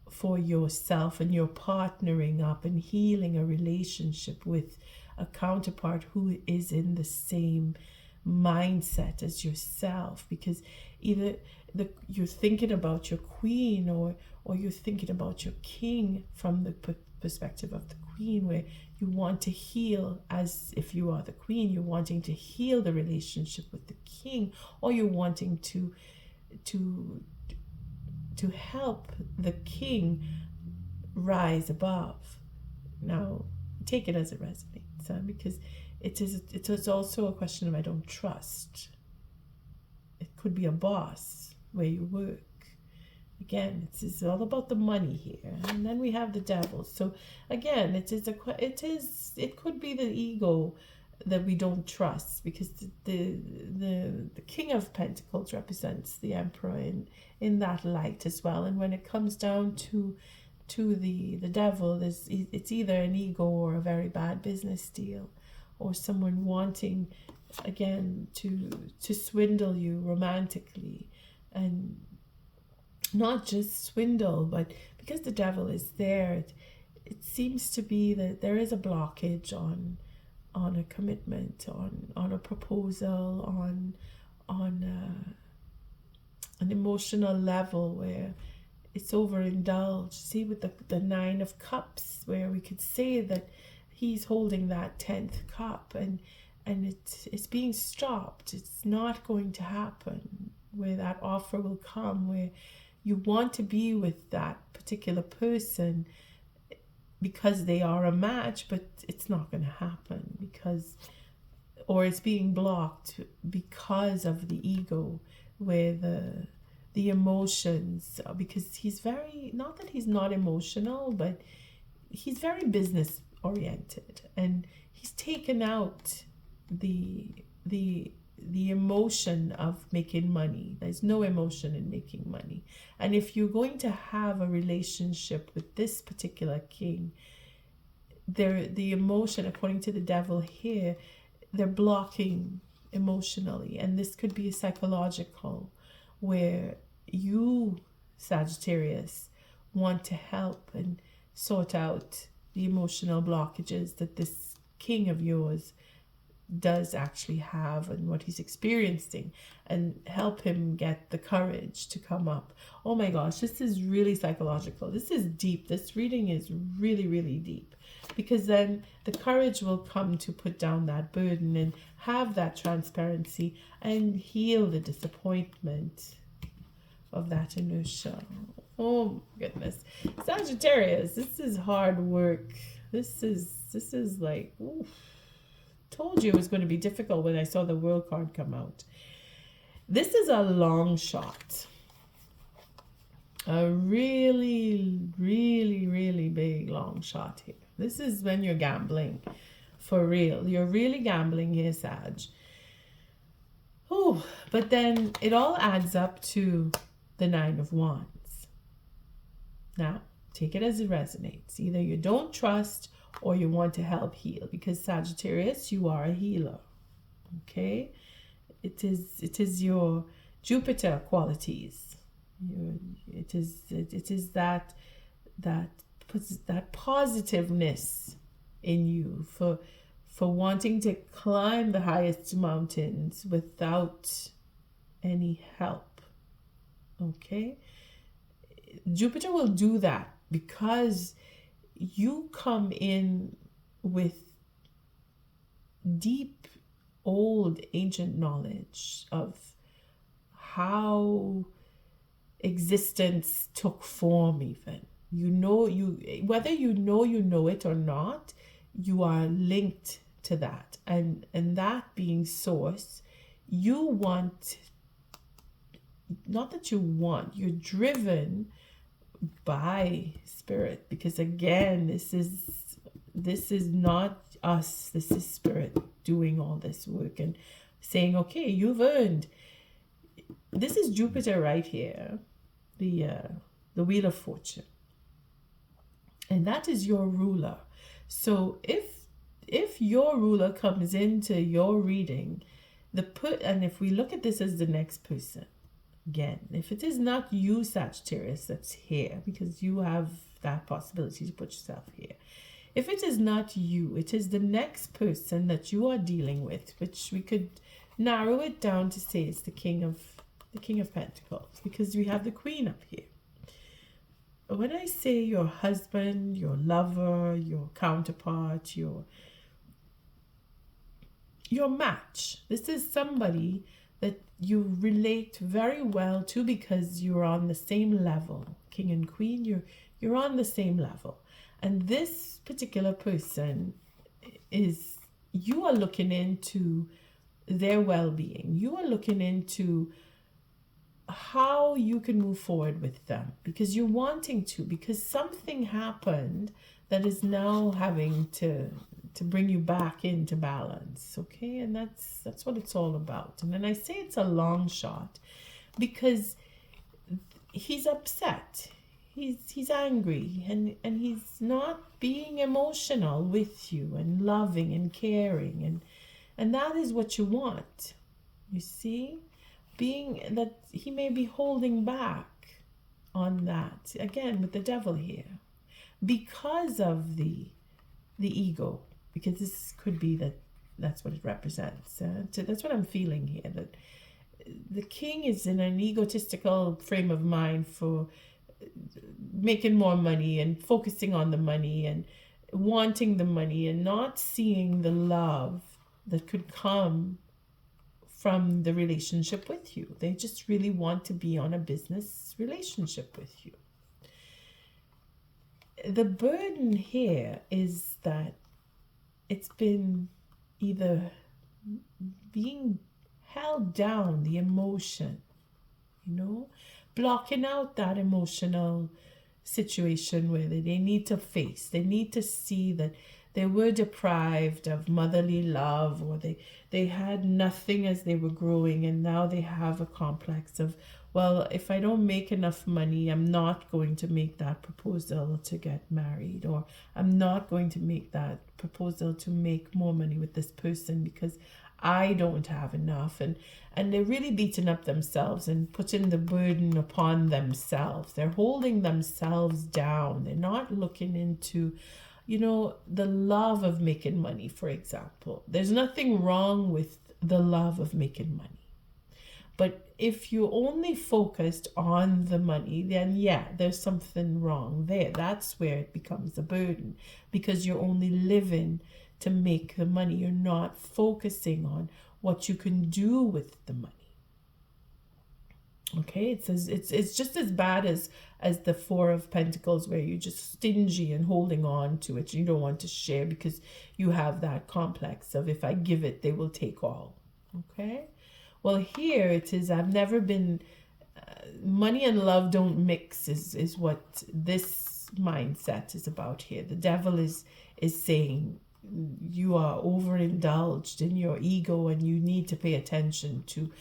for yourself, and you're partnering up and healing a relationship with a counterpart who is in the same mindset as yourself. Because either you're thinking about your queen, or you're thinking about your king from the perspective of the queen, where you want to heal, as if you are the queen, you're wanting to heal the relationship with the king, or you're wanting to help the king rise above. Now, take it as it resonates, because it is also a question of I don't trust. It could be a boss where you work. Again, it's all about the money here, and then we have the devil. So again, it could be the ego that we don't trust, because the King of Pentacles represents the Emperor in that light as well. And when it comes down to the devil, it's either an ego or a very bad business deal, or someone wanting, again, to swindle you romantically. And not just swindle, but because the devil is there, it seems to be that there is a blockage on a commitment, on a proposal, on an emotional level where it's overindulged. See, with the Nine of Cups, where we could say that he's holding that 10th cup, and it's being stopped. It's not going to happen, where that offer will come, where you want to be with that particular person because they are a match, but it's not going to happen or it's being blocked because of the ego, where the emotions, because he's very, not that he's not emotional, but he's very business oriented, and he's taken out the emotion of making money. There's no emotion in making money. And if you're going to have a relationship with this particular king, the emotion, according to the devil here, they're blocking emotionally. And this could be psychological, where you, Sagittarius, want to help and sort out the emotional blockages that this king of yours does actually have and what he's experiencing, and help him get the courage to come up. Oh my gosh, this is really psychological. This is deep. This reading is really, really deep, because then the courage will come to put down that burden and have that transparency and heal the disappointment of that inertia. Oh goodness. Sagittarius, this is hard work. This is like, oof. Told you it was going to be difficult when I saw the World card come out. This is a long shot. A really, really, really big long shot here. This is when you're gambling. For real. You're really gambling here, Sag. Oh, but then it all adds up to the Nine of Wands. Now, take it as it resonates. Either you don't trust or you want to help heal, because Sagittarius, you are a healer. Okay? It is your Jupiter qualities. It is that positiveness in you for wanting to climb the highest mountains without any help. Okay? Jupiter will do that because you come in with deep, old, ancient knowledge of how existence took form. Even whether you know it or not, you are linked to that, and that being source, you want, not that you want, you're driven by spirit, because again, this is not us, this is spirit doing all this work and saying, okay, you've earned. This is Jupiter right here, the Wheel of Fortune, and that is your ruler. So if your ruler comes into your reading, and if we look at this as the next person, again, if it is not you, Sagittarius, that's here, because you have that possibility to put yourself here. If it is not you, it is the next person that you are dealing with, which we could narrow it down to say it's the King of Pentacles, because we have the Queen up here. When I say your husband, your lover, your counterpart, your match, this is somebody that you relate very well to because you're on the same level. King and Queen, you're on the same level. And this particular person you are looking into their well-being. You are looking into how you can move forward with them, because you're wanting to, because something happened that is now having to bring you back into balance. Okay, and that's what it's all about. And then I say it's a long shot because he's upset, he's angry, and he's not being emotional with you and loving and caring, and that is what you want. You see, being that he may be holding back on that, again with the devil here, because of the ego, because this could be that's what it represents. So that's what I'm feeling here, that the king is in an egotistical frame of mind for making more money and focusing on the money and wanting the money and not seeing the love that could come from the relationship with you. They just really want to be on a business relationship with you. The burden here is that it's been either being held down, the emotion, blocking out that emotional situation where they need to face, they need to see that they were deprived of motherly love, or they had nothing as they were growing, and now they have a complex of, well, if I don't make enough money, I'm not going to make that proposal to get married, or I'm not going to make that proposal to make more money with this person because I don't have enough. And they're really beating up themselves and putting the burden upon themselves. They're holding themselves down. They're not looking into, the love of making money, for example. There's nothing wrong with the love of making money. But if you only focused on the money, then yeah, there's something wrong there. That's where it becomes a burden, because you're only living to make the money. You're not focusing on what you can do with the money. Okay, it's just as bad as the Four of Pentacles, where you're just stingy and holding on to it. You don't want to share because you have that complex of, if I give it, they will take all. Okay. Well, here it is, I've never been, money and love don't mix is what this mindset is about here. The devil is saying you are overindulged in your ego, and you need to pay attention to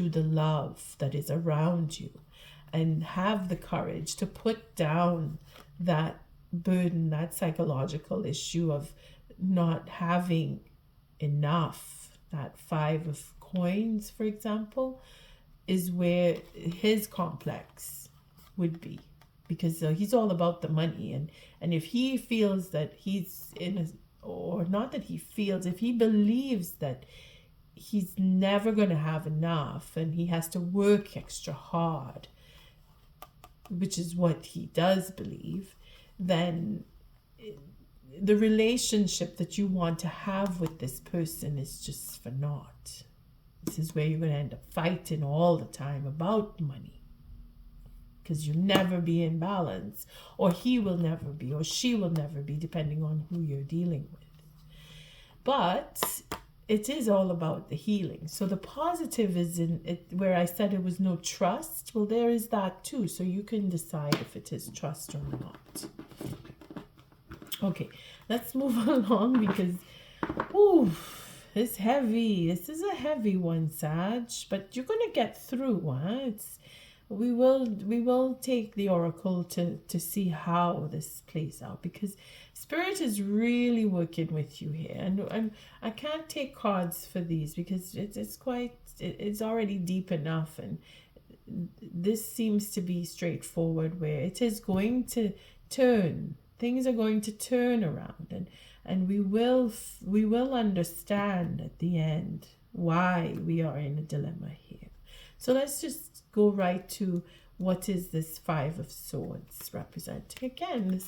the love that is around you, and have the courage to put down that burden, that psychological issue of not having enough. That Five of Coins, for example, is where his complex would be, because he's all about the money, and if he feels that he's in a, or not that he feels, if he believes that he's never going to have enough and he has to work extra hard, which is what he does believe, then the relationship that you want to have with this person is just for naught. This is where you're going to end up fighting all the time about money, because you'll never be in balance, or he will never be, or she will never be, depending on who you're dealing with. But it is all about the healing. So the positive is in it, where I said it was no trust. Well, there is that too. So you can decide if it is trust or not. Okay, let's move along, because it's heavy. This is a heavy one, Sag, but you're going to get through. We will take the oracle to see how this plays out, because Spirit is really working with you here, and I can't take cards for these because it's already deep enough, and this seems to be straightforward, where it is going to turn. Things are going to turn around, and we will understand at the end why we are in a dilemma here. So let's just go right to what is this Five of Swords representing. Again,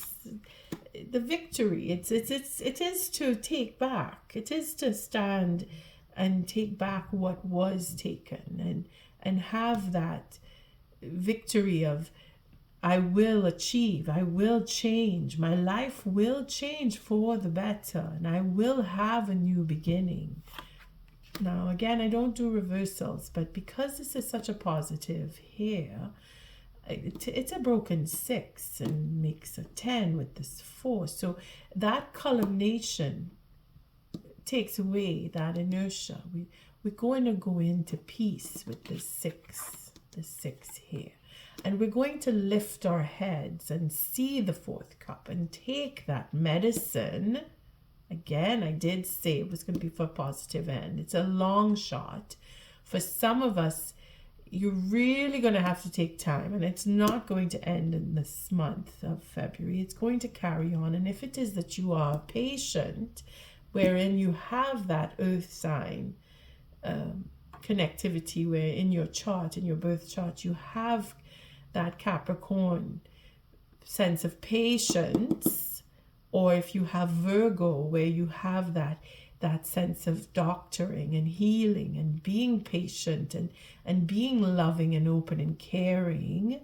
the victory. It is to take back. It is to stand and take back what was taken, and have that victory of, I will achieve, I will change, my life will change for the better, and I will have a new beginning. Now, again, I don't do reversals, but because this is such a positive here, it's a broken 6 and makes a 10 with this 4. So that culmination takes away that inertia. We're going to go into peace with the 6 here. And we're going to lift our heads and see the 4th cup and take that medicine. Again, I did say it was going to be for a positive end. It's a long shot. For some of us, you're really going to have to take time, and it's not going to end in this month of February. It's going to carry on. And if it is that you are patient, wherein you have that earth sign connectivity, where in your chart, in your birth chart, you have that Capricorn sense of patience, or if you have Virgo, where you have that sense of doctoring and healing and being patient and being loving and open and caring,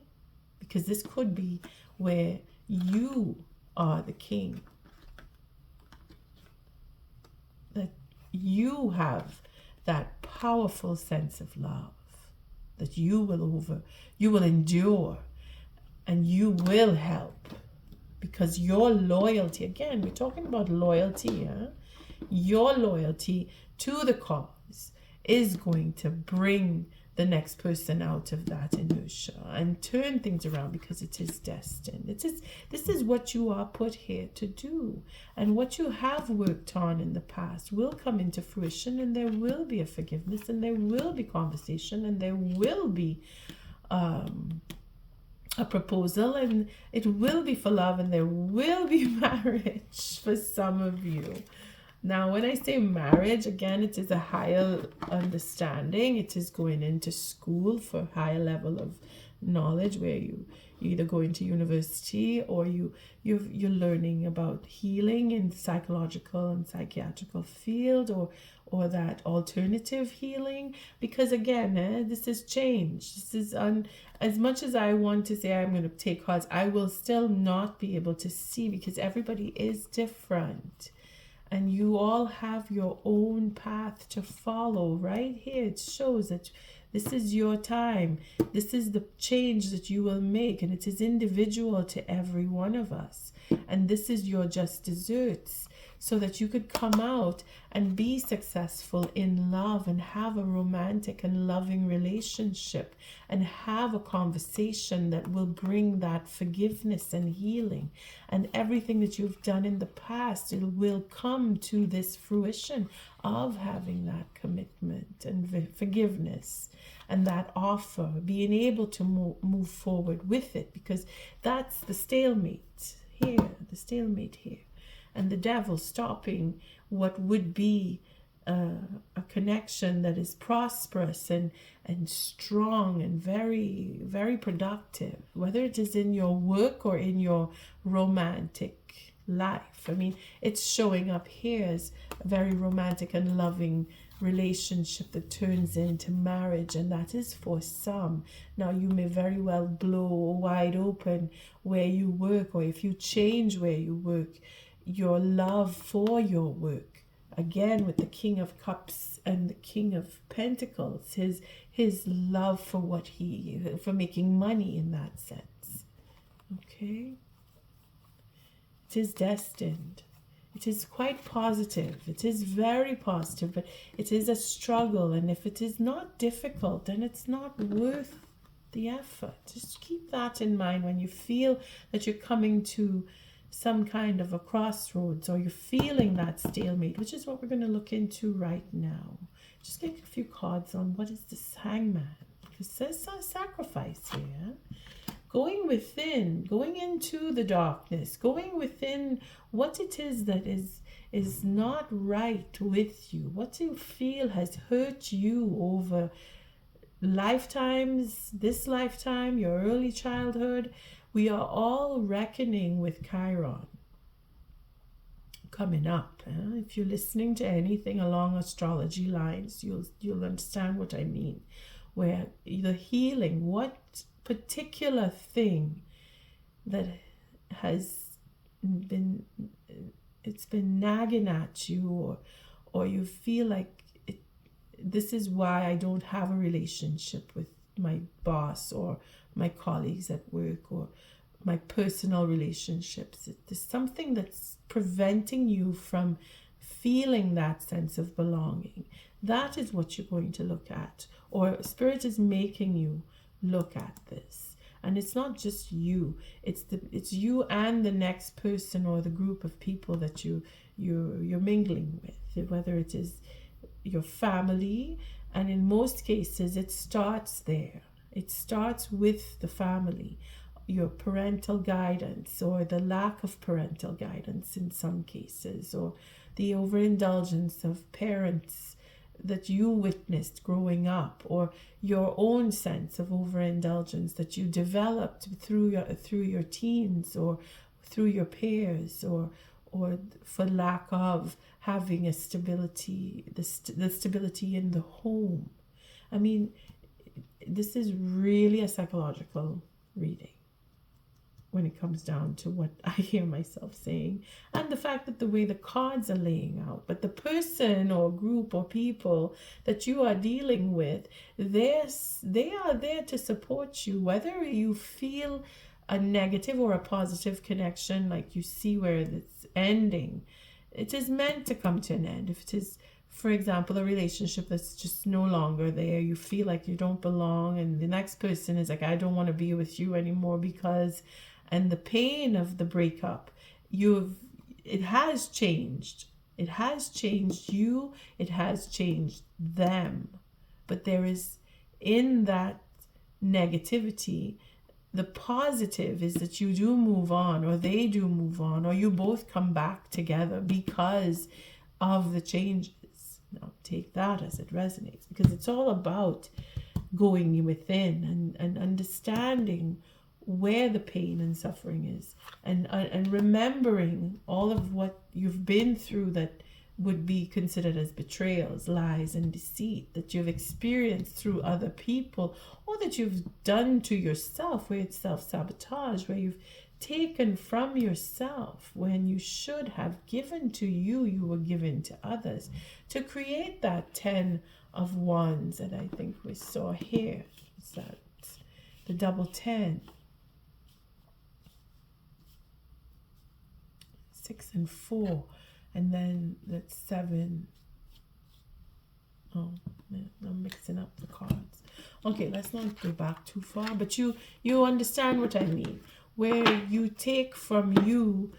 because this could be where you are the king, that you have that powerful sense of love, that you will endure, and you will help, because your loyalty, again, we're talking about loyalty, your loyalty to the cause is going to bring the next person out of that inertia and turn things around, because it is destined. This is what you are put here to do, and what you have worked on in the past will come into fruition, and there will be a forgiveness, and there will be conversation, and there will be a proposal, and it will be for love, and there will be marriage for some of you. Now, when I say marriage, again, it is a higher understanding. It is going into school for a higher level of knowledge, where you either go into university, or you're learning about healing in the psychological and psychiatrical field, or that alternative healing. Because again, this is change. This is as much as I want to say I'm going to take cards, I will still not be able to see, because everybody is different. And you all have your own path to follow. Right here, it shows that this is your time. This is the change that you will make. And it is individual to every one of us. And this is your just desserts, so that you could come out and be successful in love, and have a romantic and loving relationship, and have a conversation that will bring that forgiveness and healing. And everything that you've done in the past, it will come to this fruition of having that commitment and forgiveness, and that offer, being able to move forward with it, because that's the stalemate here. And the devil stopping what would be a connection that is prosperous and strong and very, very productive, whether it is in your work or in your romantic life. I mean, it's showing up here as a very romantic and loving relationship that turns into marriage, and that is for some. Now, you may very well blow wide open where you work, or if you change where you work, your love for your work, again with the King of Cups and the King of Pentacles, his love for for making money in that sense. Okay, it is destined. It is quite positive. It is very positive, but it is a struggle, and if it is not difficult, then it's not worth the effort. Just keep that in mind when you feel that you're coming to some kind of a crossroads, or you're feeling that stalemate, which is what we're going to look into right now. Just get a few cards on what is this Hangman, because there's a sacrifice here. Going within, going into the darkness, going within what it is that is not right with you, what you feel has hurt you over lifetimes, this lifetime, your early childhood. We are all reckoning with Chiron coming up. If you're listening to anything along astrology lines, you'll understand what I mean. Where the healing, what particular thing that has been, it's been nagging at you, or you feel like this is why I don't have a relationship with my boss or my colleagues at work, or my personal relationships. There's something that's preventing you from feeling that sense of belonging. That is what you're going to look at, or Spirit is making you look at this. And it's not just you, it's you and the next person or the group of people that you're mingling with, whether it is your family, and in most cases it starts there. It starts with the family, your parental guidance, or the lack of parental guidance in some cases, or the overindulgence of parents that you witnessed growing up, or your own sense of overindulgence that you developed through your teens, or through your peers, or for lack of having a stability, the stability in the home. I mean, this is really a psychological reading when it comes down to what I hear myself saying, and the fact that the way the cards are laying out. But the person or group or people that you are dealing with, they are there to support you, whether you feel a negative or a positive connection, like you see where it's ending. It is meant to come to an end. If it is, for example, a relationship that's just no longer there, you feel like you don't belong, and the next person is like, I don't want to be with you anymore because, and the pain of the breakup, it has changed. It has changed you, it has changed them. But there is, in that negativity, the positive is that you do move on, or they do move on, or you both come back together because of the changes. Now take that as it resonates, because it's all about going within and understanding where the pain and suffering is, and remembering all of what you've been through that would be considered as betrayals, lies, and deceit that you've experienced through other people, or that you've done to yourself, where it's self-sabotage, where you've taken from yourself when you should have given to you, you were given to others, to create that 10 of Wands that I think we saw here. Is that the double 10? 6 and 4. And then that's 7. Oh, man, I'm mixing up the cards. Okay, let's not go back too far. But you understand what I mean. Where you take from you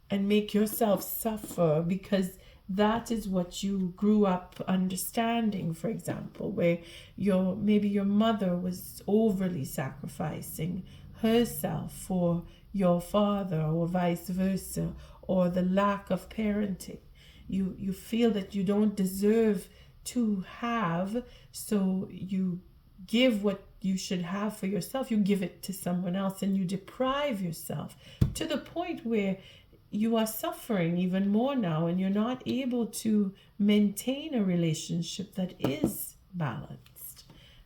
and make yourself suffer because that is what you grew up understanding, for example, where maybe your mother was overly sacrificing herself for your father, or vice versa, or the lack of parenting. You feel that you don't deserve to have, so you give what you should have for yourself, you give it to someone else, and you deprive yourself to the point where you are suffering even more now, and you're not able to maintain a relationship that is balanced.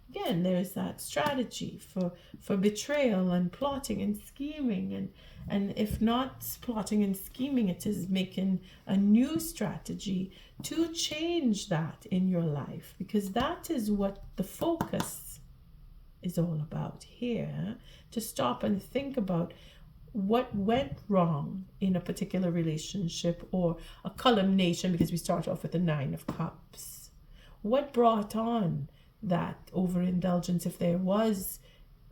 Again, there's that strategy for betrayal and plotting and scheming, and if not plotting and scheming, it is making a new strategy to change that in your life, because that is what the focus is all about here, to stop and think about what went wrong in a particular relationship, or a culmination, because we start off with the 9 of Cups. What brought on that overindulgence, if there was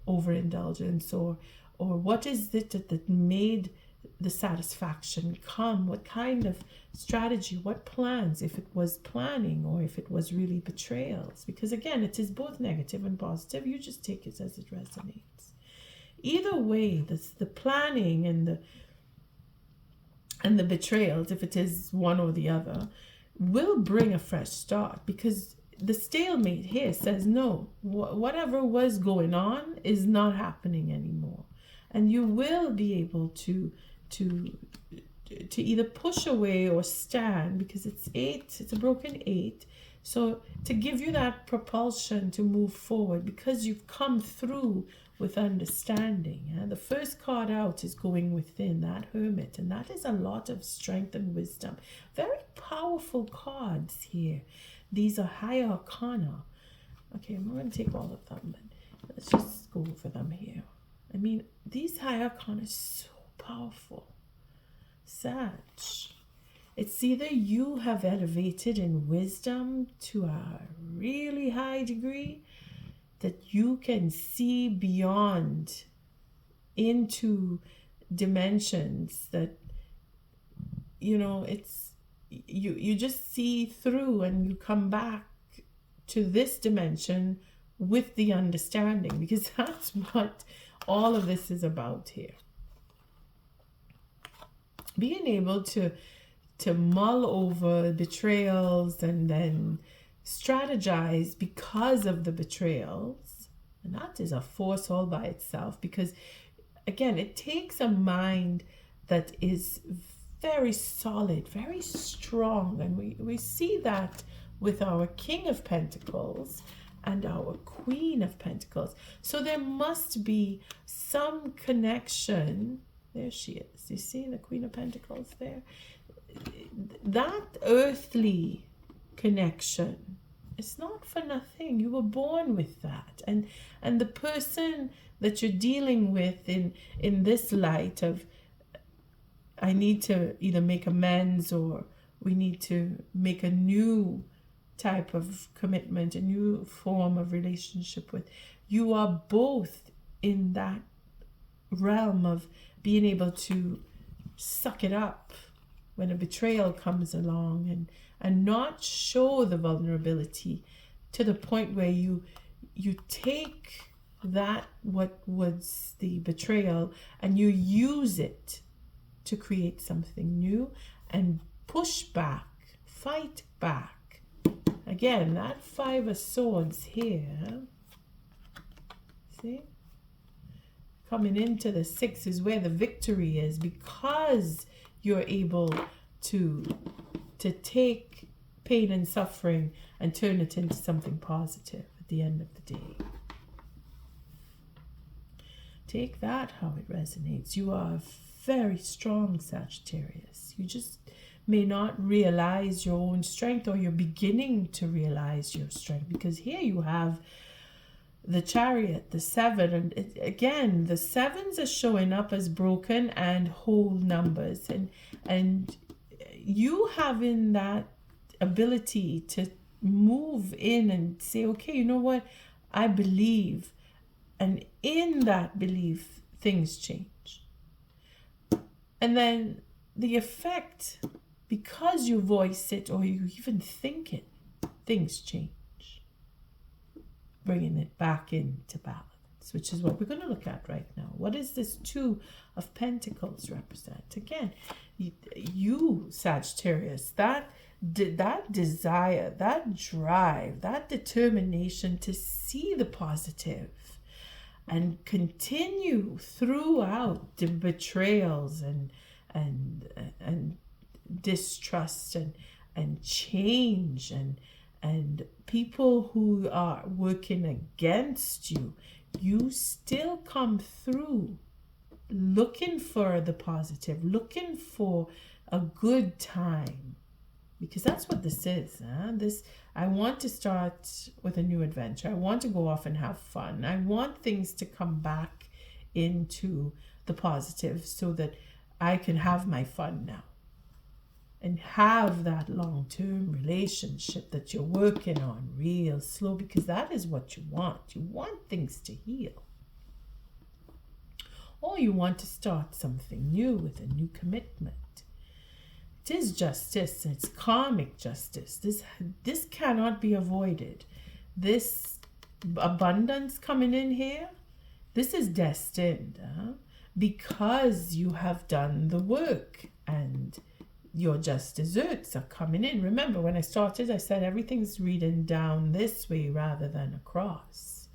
overindulgence, or what is it that made the satisfaction come? What kind of strategy, what plans, if it was planning or if it was really betrayals? Because again, it is both negative and positive. You just take it as it resonates. Either way, the planning and the betrayals, if it is one or the other, will bring a fresh start, because the stalemate here says no, whatever was going on is not happening anymore, and you will be able to either push away or stand, because it's 8, it's a broken 8. So to give you that propulsion to move forward, because you've come through with understanding. The first card out is going within, that Hermit, and that is a lot of strength and wisdom. Very powerful cards here. These are high arcana. Okay, I'm going to take all of them, but let's just go over them here. I mean, these high arcana are so powerful. Sag, it's either you have elevated in wisdom to a really high degree that you can see beyond into dimensions that, it's you just see through, and you come back to this dimension with the understanding, because that's what all of this is about here. Being able to mull over betrayals and then strategize because of the betrayals, and that is a force all by itself, because again, it takes a mind that is very solid, very strong, and we see that with our King of Pentacles and our Queen of Pentacles. So there must be some connection. There she is. You see the Queen of Pentacles there? That earthly connection, it's not for nothing. You were born with that, and the person that you're dealing with in this light of, I need to either make amends, or we need to make a new type of commitment, a new form of relationship with. You are both in that realm of being able to suck it up when a betrayal comes along, and not show the vulnerability to the point where you take that what was the betrayal, and you use it to create something new and push back, fight back. Again, that Five of Swords here, see, coming into the Six is where the victory is, because you're able to take pain and suffering and turn it into something positive at the end of the day. Take that how it resonates. You are very strong, Sagittarius. You just may not realize your own strength, or you're beginning to realize your strength, because here you have the Chariot, the Seven, and again, the sevens are showing up as broken and whole numbers, and you having that ability to move in and say, okay, you know what, I believe, and in that belief things change. And then the effect, because you voice it or you even think it, things change, bringing it back into balance, which is what we're going to look at right now. What does this Two of Pentacles represent? Again, you Sagittarius, that desire, that drive, that determination to see the positive and continue throughout the betrayals and distrust and change and people who are working against you, you still come through looking for the positive, looking for a good time, because that's what this is. I want to start with a new adventure. I want to go off and have fun. I want things to come back into the positive so that I can have my fun now and have that long-term relationship that you're working on real slow, because that is what you want. You want things to heal. Or you want to start something new with a new commitment. It is justice. It's karmic justice. This cannot be avoided. This abundance coming in here, this is destined, because you have done the work and your just desserts are coming in. Remember, when I started, I said everything's reading down this way rather than across.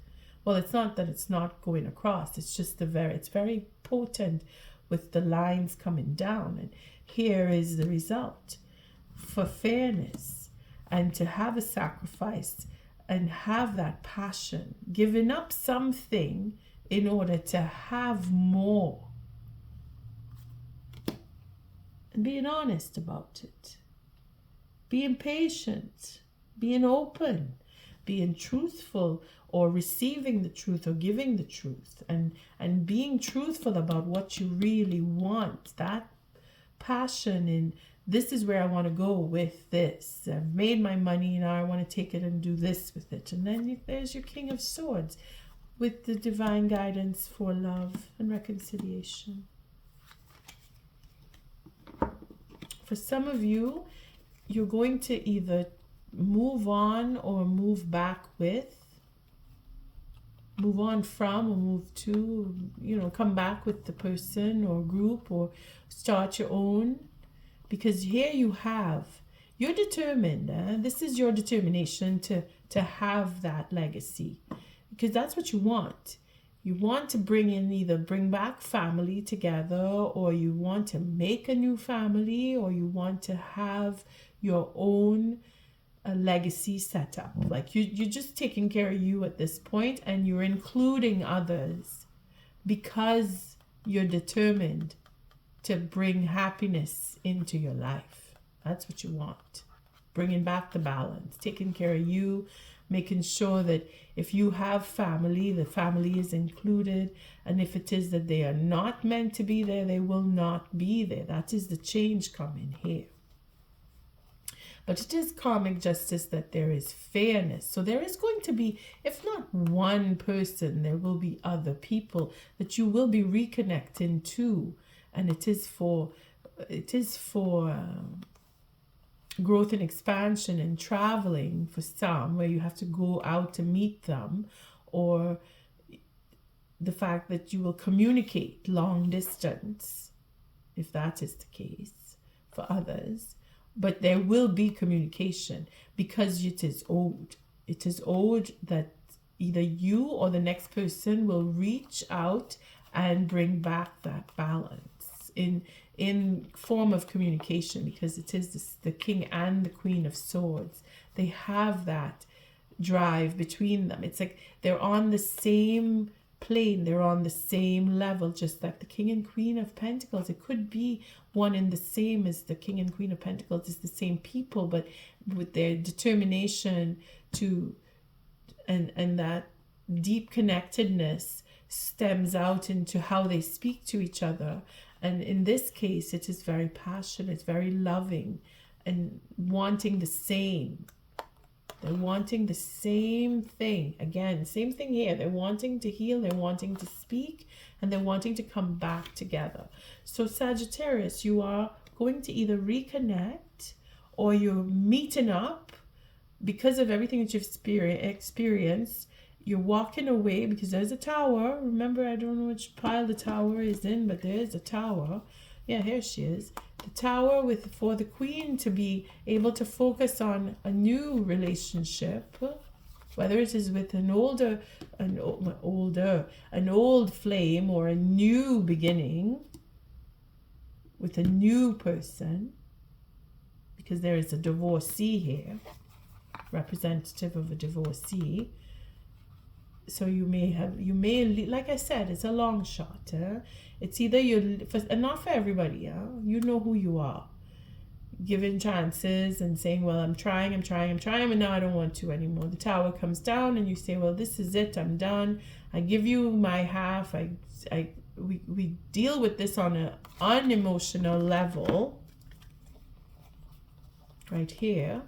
Well, it's not that it's not going across. It's just it's very potent with the lines coming down. And here is the result. For fairness and to have a sacrifice and have that passion, giving up something in order to have more. And being honest about it. Being patient. Being open. Being truthful, or receiving the truth or giving the truth. And being truthful about what you really want. That passion in, this is where I want to go with this. I've made my money, now I want to take it and do this with it. And then there's your King of Swords with the divine guidance for love and reconciliation. For some of you, you're going to either move on or move back with, move on from or move to, come back with the person or group, or start your own. Because here you're determined. This is your determination to have that legacy, because that's what you want. You want to bring back family together, or you want to make a new family, or you want to have your own legacy set up. Like you're just taking care of you at this point, and you're including others because you're determined to bring happiness into your life. That's what you want. Bringing back the balance, taking care of you, making sure that if you have family, the family is included. And if it is that they are not meant to be there, they will not be there. That is the change coming here. But it is karmic justice that there is fairness. So there is going to be, if not one person, there will be other people that you will be reconnecting to. And it is for growth and expansion and traveling for some, where you have to go out to meet them, or the fact that you will communicate long distance, if that is the case for others. But there will be communication because it is owed. It is owed that either you or the next person will reach out and bring back that balance in form of communication, because it is the king and the queen of swords. They have that drive between them. It's like they're on the same plane, they're on the same level, just like the king and queen of pentacles. It could be one and the same as the king and queen of pentacles. It's the same people, but with their determination to and that deep connectedness stems out into how they speak to each other. And in this case, it is very passionate, very loving, and wanting the same. They're wanting the same thing. Again, same thing here. They're wanting to heal, they're wanting to speak, and they're wanting to come back together. So Sagittarius, you are going to either reconnect or you're meeting up because of everything that you've experienced. You're walking away because there's a tower. Remember, I don't know which pile the tower is in, but there's a tower. Yeah, here she is. The tower for the queen to be able to focus on a new relationship, whether it is with an old flame or a new beginning with a new person, because there is a divorcee here, representative of a divorcee. So you may, like I said, it's a long shot. It's either and not for everybody. You know who you are. Giving chances and saying, well, I'm trying, and now I don't want to anymore. The tower comes down and you say, well, this is it, I'm done. I give you my half. We deal with this on an unemotional level. Right here.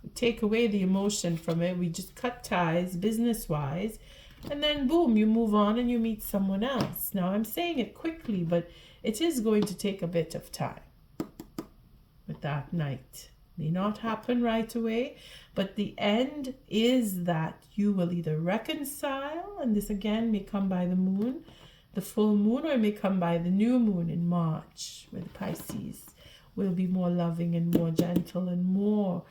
We take away the emotion from it. We just cut ties business-wise. And then boom, you move on and you meet someone else. Now I'm saying it quickly, but it is going to take a bit of time with that knight. May not happen right away, but the end is that you will either reconcile, and this again may come by the moon, the full moon, or it may come by the new moon in March, where the Pisces will be more loving and more gentle and more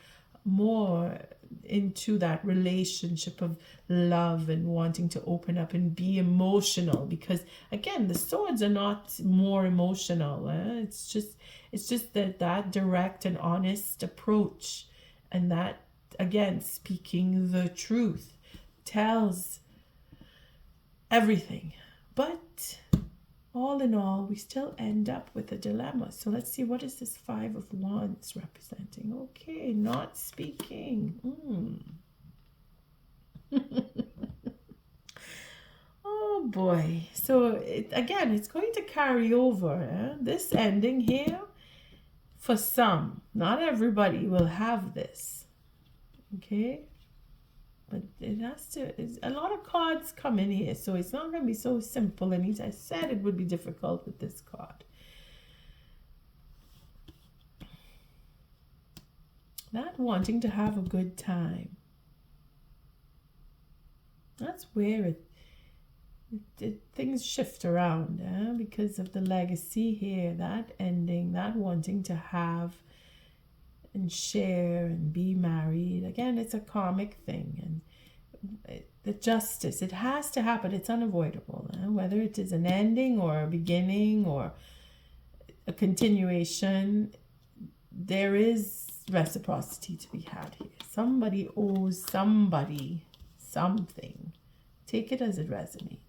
into that relationship of love and wanting to open up and be emotional, because again, the swords are not more emotional. It's just that direct and honest approach, and that again, speaking the truth tells everything. But all in all, we still end up with a dilemma. So let's see, what is this Five of Wands representing? Okay, not speaking. Oh boy. So again, it's going to carry over. This ending here, for some, not everybody will have this. Okay? But it has to, a lot of cards come in here, so it's not going to be so simple. And as I said, it would be difficult with this card. Not wanting to have a good time. That's where things shift around, because of the legacy here, that ending, that wanting to have and share and be married. Again, it's a karmic thing, and the justice, it has to happen. It's unavoidable, whether it is an ending or a beginning or a continuation. There is reciprocity to be had here. Somebody owes somebody something. Take it as it resonates.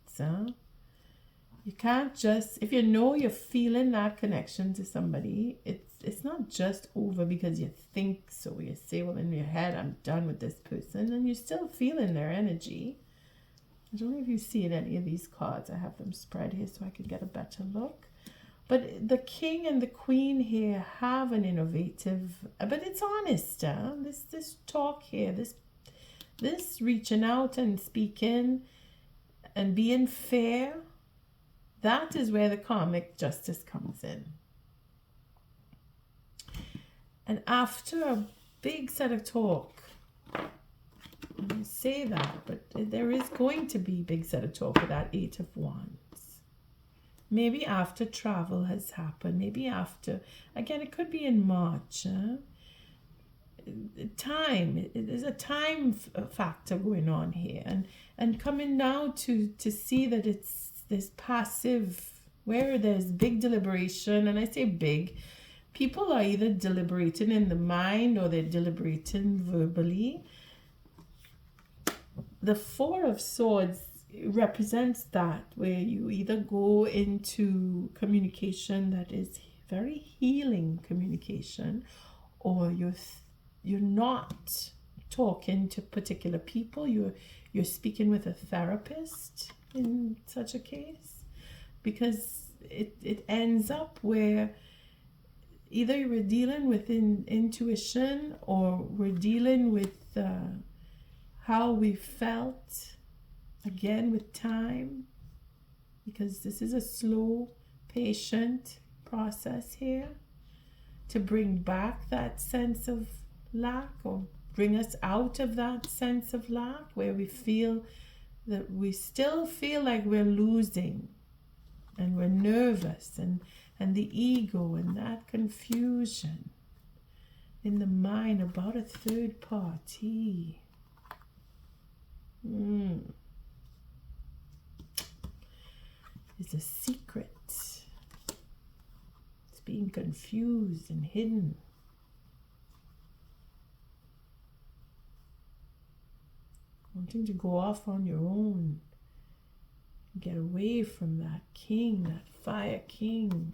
You can't just, if you know you're feeling that connection to somebody, it's not just over because you think so. You say, well, in your head, I'm done with this person, and you're still feeling their energy. I don't know if you see in any of these cards. I have them spread here so I could get a better look. But the king and the queen here have an innovative, but it's honest. This talk here, this reaching out and speaking and being fair, that is where the karmic justice comes in. And after a big set of talk, say that, but there is going to be big set of talk with that 8 of Wands. Maybe after travel has happened, maybe after, again, it could be in March. Time, there's a time factor going on here, and coming now to see that it's this passive, where there's big deliberation, and I say big, people are either deliberating in the mind or they're deliberating verbally. The 4 of Swords represents that, where you either go into communication that is very healing communication, or you're not talking to particular people. You're speaking with a therapist in such a case, because it ends up where either we're dealing with intuition, or we're dealing with how we felt, again with time, because this is a slow, patient process here to bring back that sense of lack, or bring us out of that sense of lack where we feel that we still feel like we're losing, and we're nervous, and the ego, and that confusion in the mind about a third party. It's a secret. It's being confused and hidden. Wanting to go off on your own. Get away from that king, that fire king.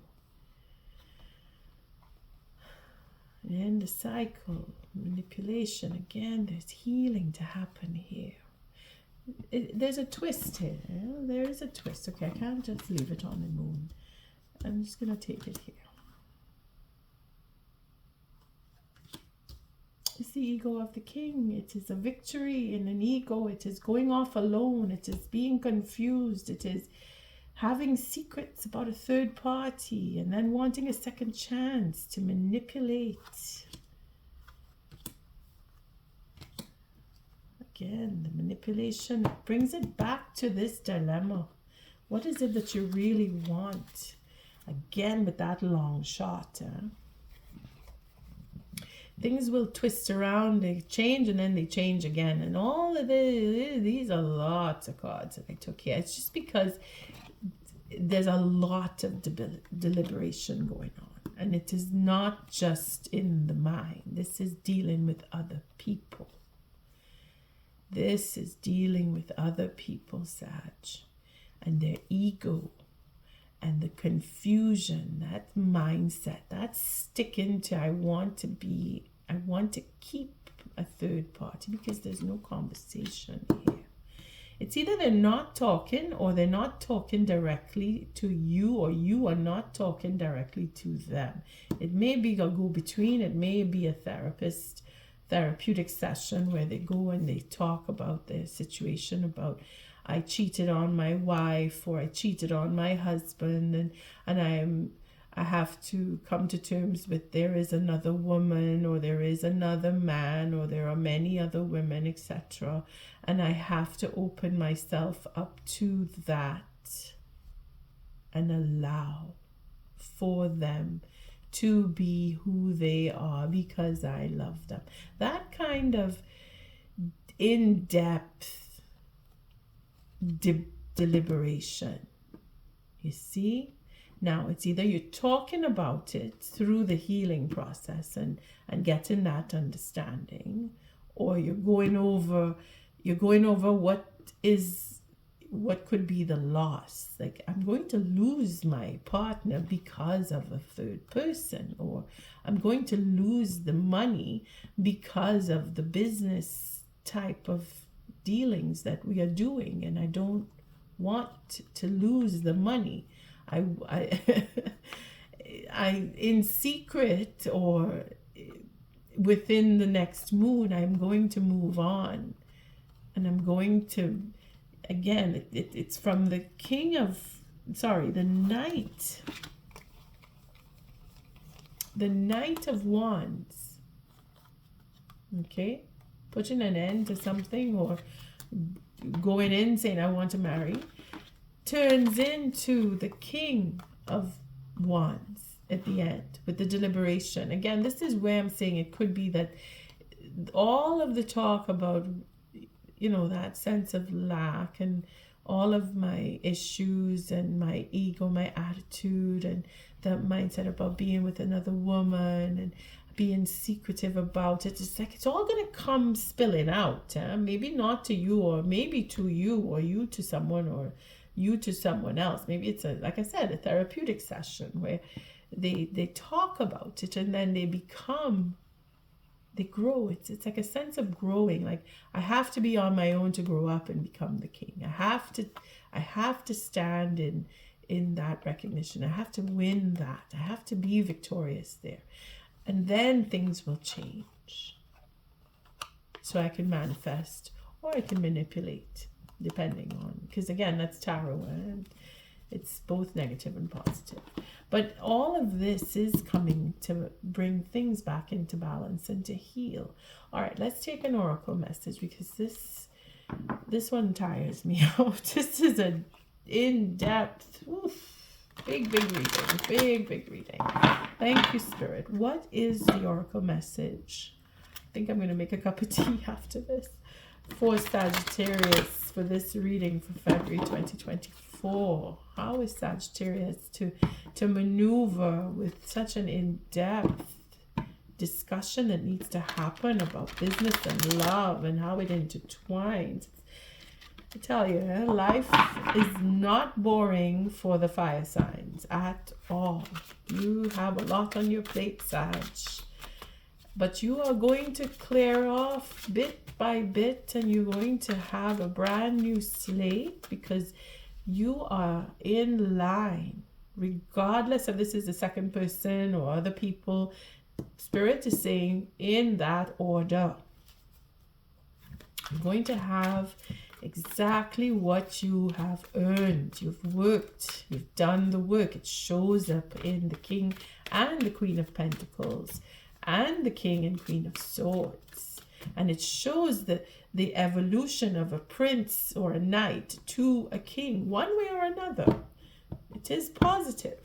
And end the cycle. Manipulation. Again, there's healing to happen here. There's a twist here. There is a twist. Okay, I can't just leave it on the moon. I'm just going to take it here. It's the ego of the king. It is a victory in an ego. It is going off alone. It is being confused. It is having secrets about a third party, and then wanting a second chance to manipulate. Again, the manipulation brings it back to this dilemma. What is it that you really want? Again, with that long shot. Things will twist around, they change, and then they change again. And all of these are lots of cards that I took here. It's just because there's a lot of deliberation going on. And it is not just in the mind. This is dealing with other people. This is dealing with other people, Sag, and their ego, and the confusion, that mindset, that sticking to I want to keep a third party, because there's no conversation here. It's either they're not talking, or they're not talking directly to you, or you are not talking directly to them. It may be a go-between. It may be a therapeutic session where they go and they talk about their situation, about I cheated on my wife, or I cheated on my husband, and I have to come to terms with there is another woman, or there is another man, or there are many other women, etc. And I have to open myself up to that and allow for them to be who they are, because I love them. That kind of in-depth deliberation, you see? Now, it's either you're talking about it through the healing process and getting that understanding, or you're going over what could be the loss. Like, I'm going to lose my partner because of a third person, or I'm going to lose the money because of the business type of dealings that we are doing, and I don't want to lose the money. I in secret, or within the next moon, I'm going to move on, and I'm going to, again, it's from the the Knight of Wands. Okay, putting an end to something or going in saying I want to marry, turns into the King of Wands at the end with the deliberation. Again, this is where I'm saying it could be that all of the talk about, you know, that sense of lack and all of my issues and my ego, my attitude, and that mindset about being with another woman and being secretive about it. It's like it's all going to come spilling out. Maybe not to you, or maybe to you, or you to someone, or you to someone else. Maybe it's a, like I said, a therapeutic session where they talk about it and then they grow. It's like a sense of growing. Like I have to be on my own to grow up and become the king. I have to stand in that recognition. I have to win that. I have to be victorious there. And then things will change. So I can manifest or I can manipulate, depending on, because again, that's tarot and it's both negative and positive. But all of this is coming to bring things back into balance and to heal. All right, let's take an oracle message, because this one tires me out. This is an in-depth, big reading. Thank you, Spirit. What is the oracle message? I think I'm going to make a cup of tea after this. For Sagittarius, for this reading for February 2024. How is Sagittarius to maneuver with such an in-depth discussion that needs to happen about business and love and how it intertwines? I tell you, life is not boring for the fire signs at all. You have a lot on your plate, Sag. But you are going to clear off bit by bit, and you're going to have a brand new slate, because you are in line, regardless if this is the second person or other people. Spirit is saying in that order. You're going to have exactly what you have earned. You've worked, you've done the work. It shows up in the King and the Queen of Pentacles and the King and Queen of Swords. And it shows the evolution of a prince or a knight to a king, one way or another. It is positive.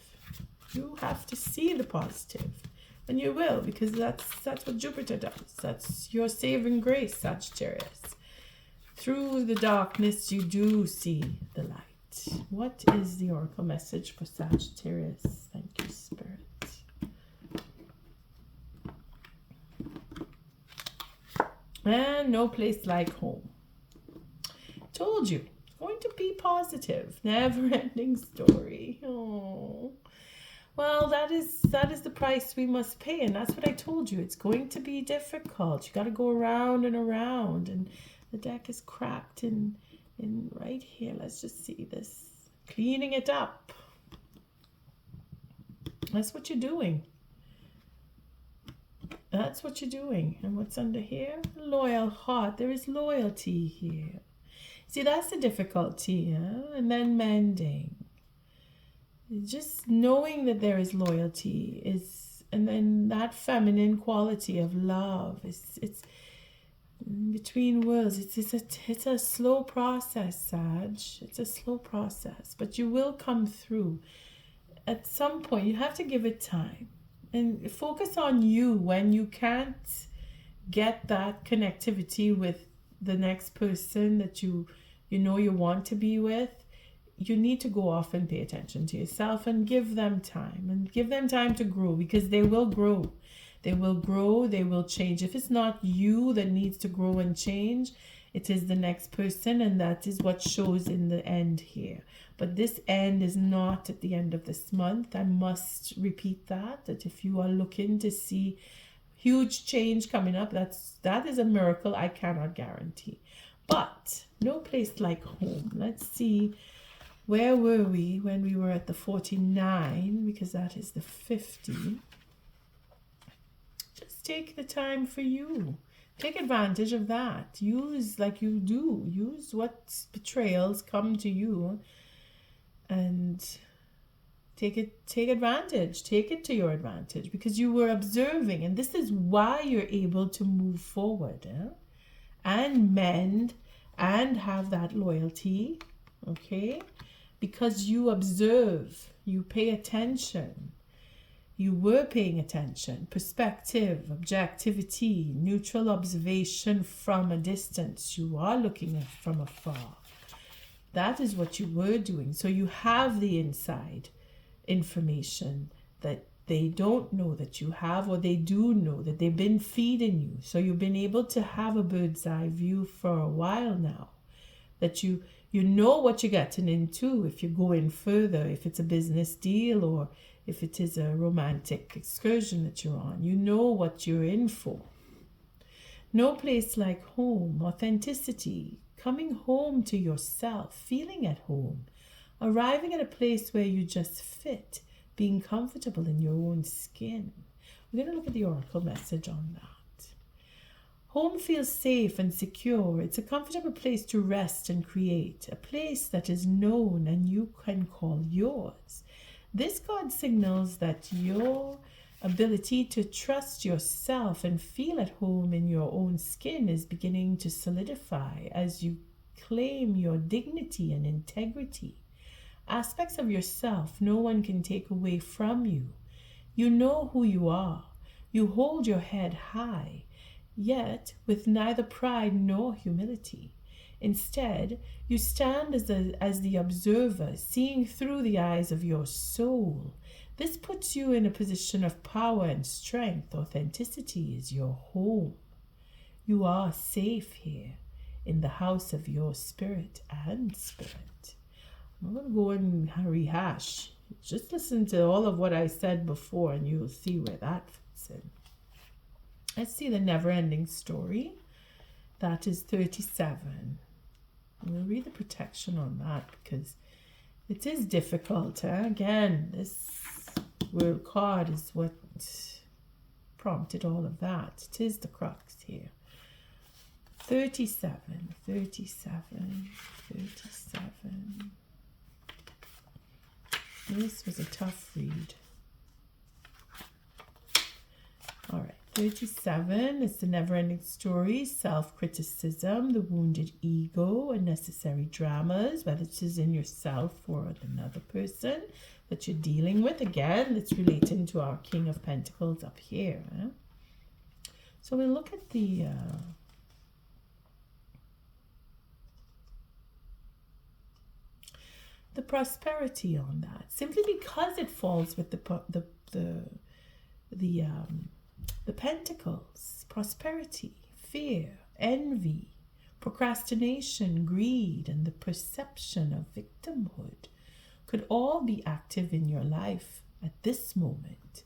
You have to see the positive. And you will, because that's what Jupiter does. That's your saving grace, Sagittarius. Through the darkness, you do see the light. What is the oracle message for Sagittarius? Thank you, Spirit. And no place like home. Told you, going to be positive. Never-ending story. Oh. Well, that is the price we must pay, and that's what I told you. It's going to be difficult. You got to go around and around, and the deck is cracked in right here. Let's just see this. Cleaning it up. That's what you're doing. That's what you're doing. And what's under here? Loyal heart. There is loyalty here. See, that's the difficulty. And then mending. Just knowing that there is loyalty is, and then that feminine quality of love. It's between worlds. It's a slow process, Sag. It's a slow process, but you will come through. At some point, you have to give it time. And focus on you when you can't get that connectivity with the next person that you know you want to be with. You need to go off and pay attention to yourself and give them time. And give them time to grow, because they will grow. They will grow. They will change. If it's not you that needs to grow and change, it is the next person. And that is what shows in the end here. But this end is not at the end of this month. I must repeat that if you are looking to see huge change coming up, that is a miracle I cannot guarantee. But no place like home. Let's see, where were we when we were at the 49? Because that is the 50. Just take the time for you. Take advantage of that. Use like you do. Use what betrayals come to you. And take advantage. Take it to your advantage, because you were observing, and this is why you're able to move forward. and mend and have that loyalty, okay? Because you observe, you pay attention. You were paying attention, perspective, objectivity, neutral observation from a distance. You are looking at from afar. That is what you were doing. So you have the inside information that they don't know that you have, or they do know that they've been feeding you. So you've been able to have a bird's eye view for a while now, that you know what you're getting into if you go in further, if it's a business deal or if it is a romantic excursion that you're on. You know what you're in for. No place like home, authenticity, coming home to yourself, feeling at home, arriving at a place where you just fit, being comfortable in your own skin. We're going to look at the oracle message on that. Home feels safe and secure. It's a comfortable place to rest and create, a place that is known and you can call yours. This card signals that your ability to trust yourself and feel at home in your own skin is beginning to solidify as you claim your dignity and integrity. Aspects of yourself no one can take away from you. You know who you are. You hold your head high, yet with neither pride nor humility. Instead, you stand as the observer, seeing through the eyes of your soul. This puts you in a position of power and strength. Authenticity is your home. You are safe here in the house of your spirit and spirit. I'm going to go and rehash. Just listen to all of what I said before and you'll see where that fits in. Let's see the never-ending story. That is 37. I'm going to read the protection on that because it is difficult. Again, this world card is what prompted all of that. It is the crux here. 37. This was a tough read. All right. 37 is the never-ending story, self-criticism, the wounded ego, unnecessary dramas, whether it is in yourself or another person that you're dealing with. Again, it's relating to our King of Pentacles up here. So we'll look at the prosperity on that, simply because it falls with the pentacles. Prosperity, fear, envy, procrastination, greed, and the perception of victimhood could all be active in your life at this moment.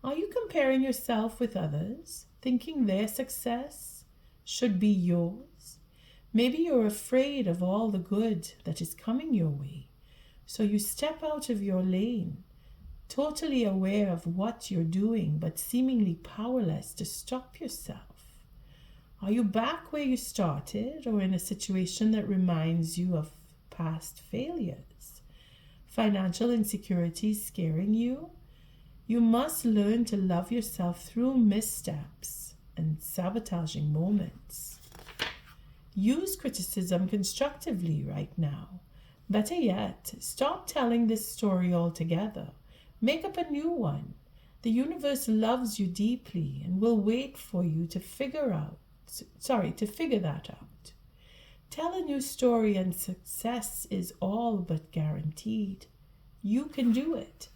Are you comparing yourself with others, thinking their success should be yours? Maybe you're afraid of all the good that is coming your way, so you step out of your lane, totally aware of what you're doing, but seemingly powerless to stop yourself. Are you back where you started, or in a situation that reminds you of past failures? Financial insecurity scaring you? You must learn to love yourself through missteps and sabotaging moments. Use criticism constructively right now. Better yet, stop telling this story altogether. Make up a new one. The universe loves you deeply and will wait for you to figure that out. Tell a new story and success is all but guaranteed. You can do it.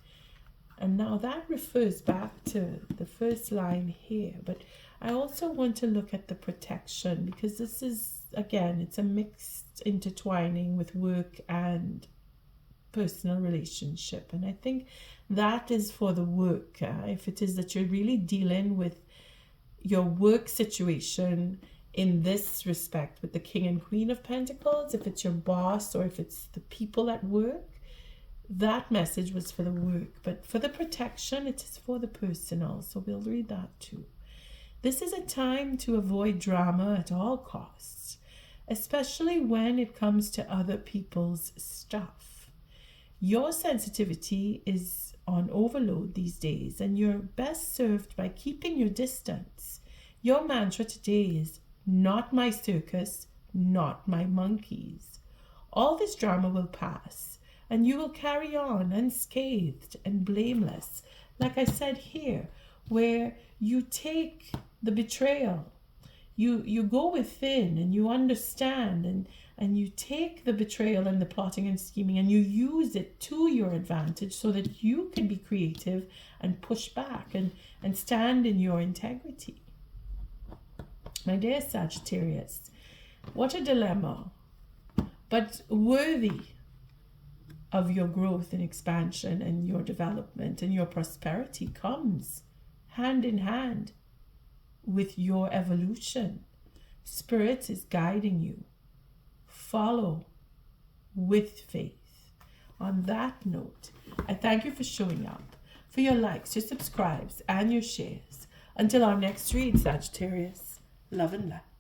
And now that refers back to the first line here, but I also want to look at the protection, because this is, again, it's a mixed intertwining with work and personal relationship. And I think that is for the work. If it is that you're really dealing with your work situation in this respect with the King and Queen of Pentacles, if it's your boss or if it's the people at work, that message was for the work. But for the protection, it is for the personal. So we'll read that too. This is a time to avoid drama at all costs, especially when it comes to other people's stuff. Your sensitivity is on overload these days, and you're best served by keeping your distance. Your mantra today is not my circus, not my monkeys. All this drama will pass, and you will carry on unscathed and blameless. Like I said here, where you take the betrayal, you go within and you understand, and you take the betrayal and the plotting and scheming and you use it to your advantage so that you can be creative and push back and stand in your integrity. My dear Sagittarius, what a dilemma, but worthy of your growth and expansion and your development, and your prosperity comes hand in hand with your evolution. Spirit is guiding you. Follow with faith. On that note, I thank you for showing up, for your likes, your subscribes, and your shares. Until our next read, Sagittarius, love and light.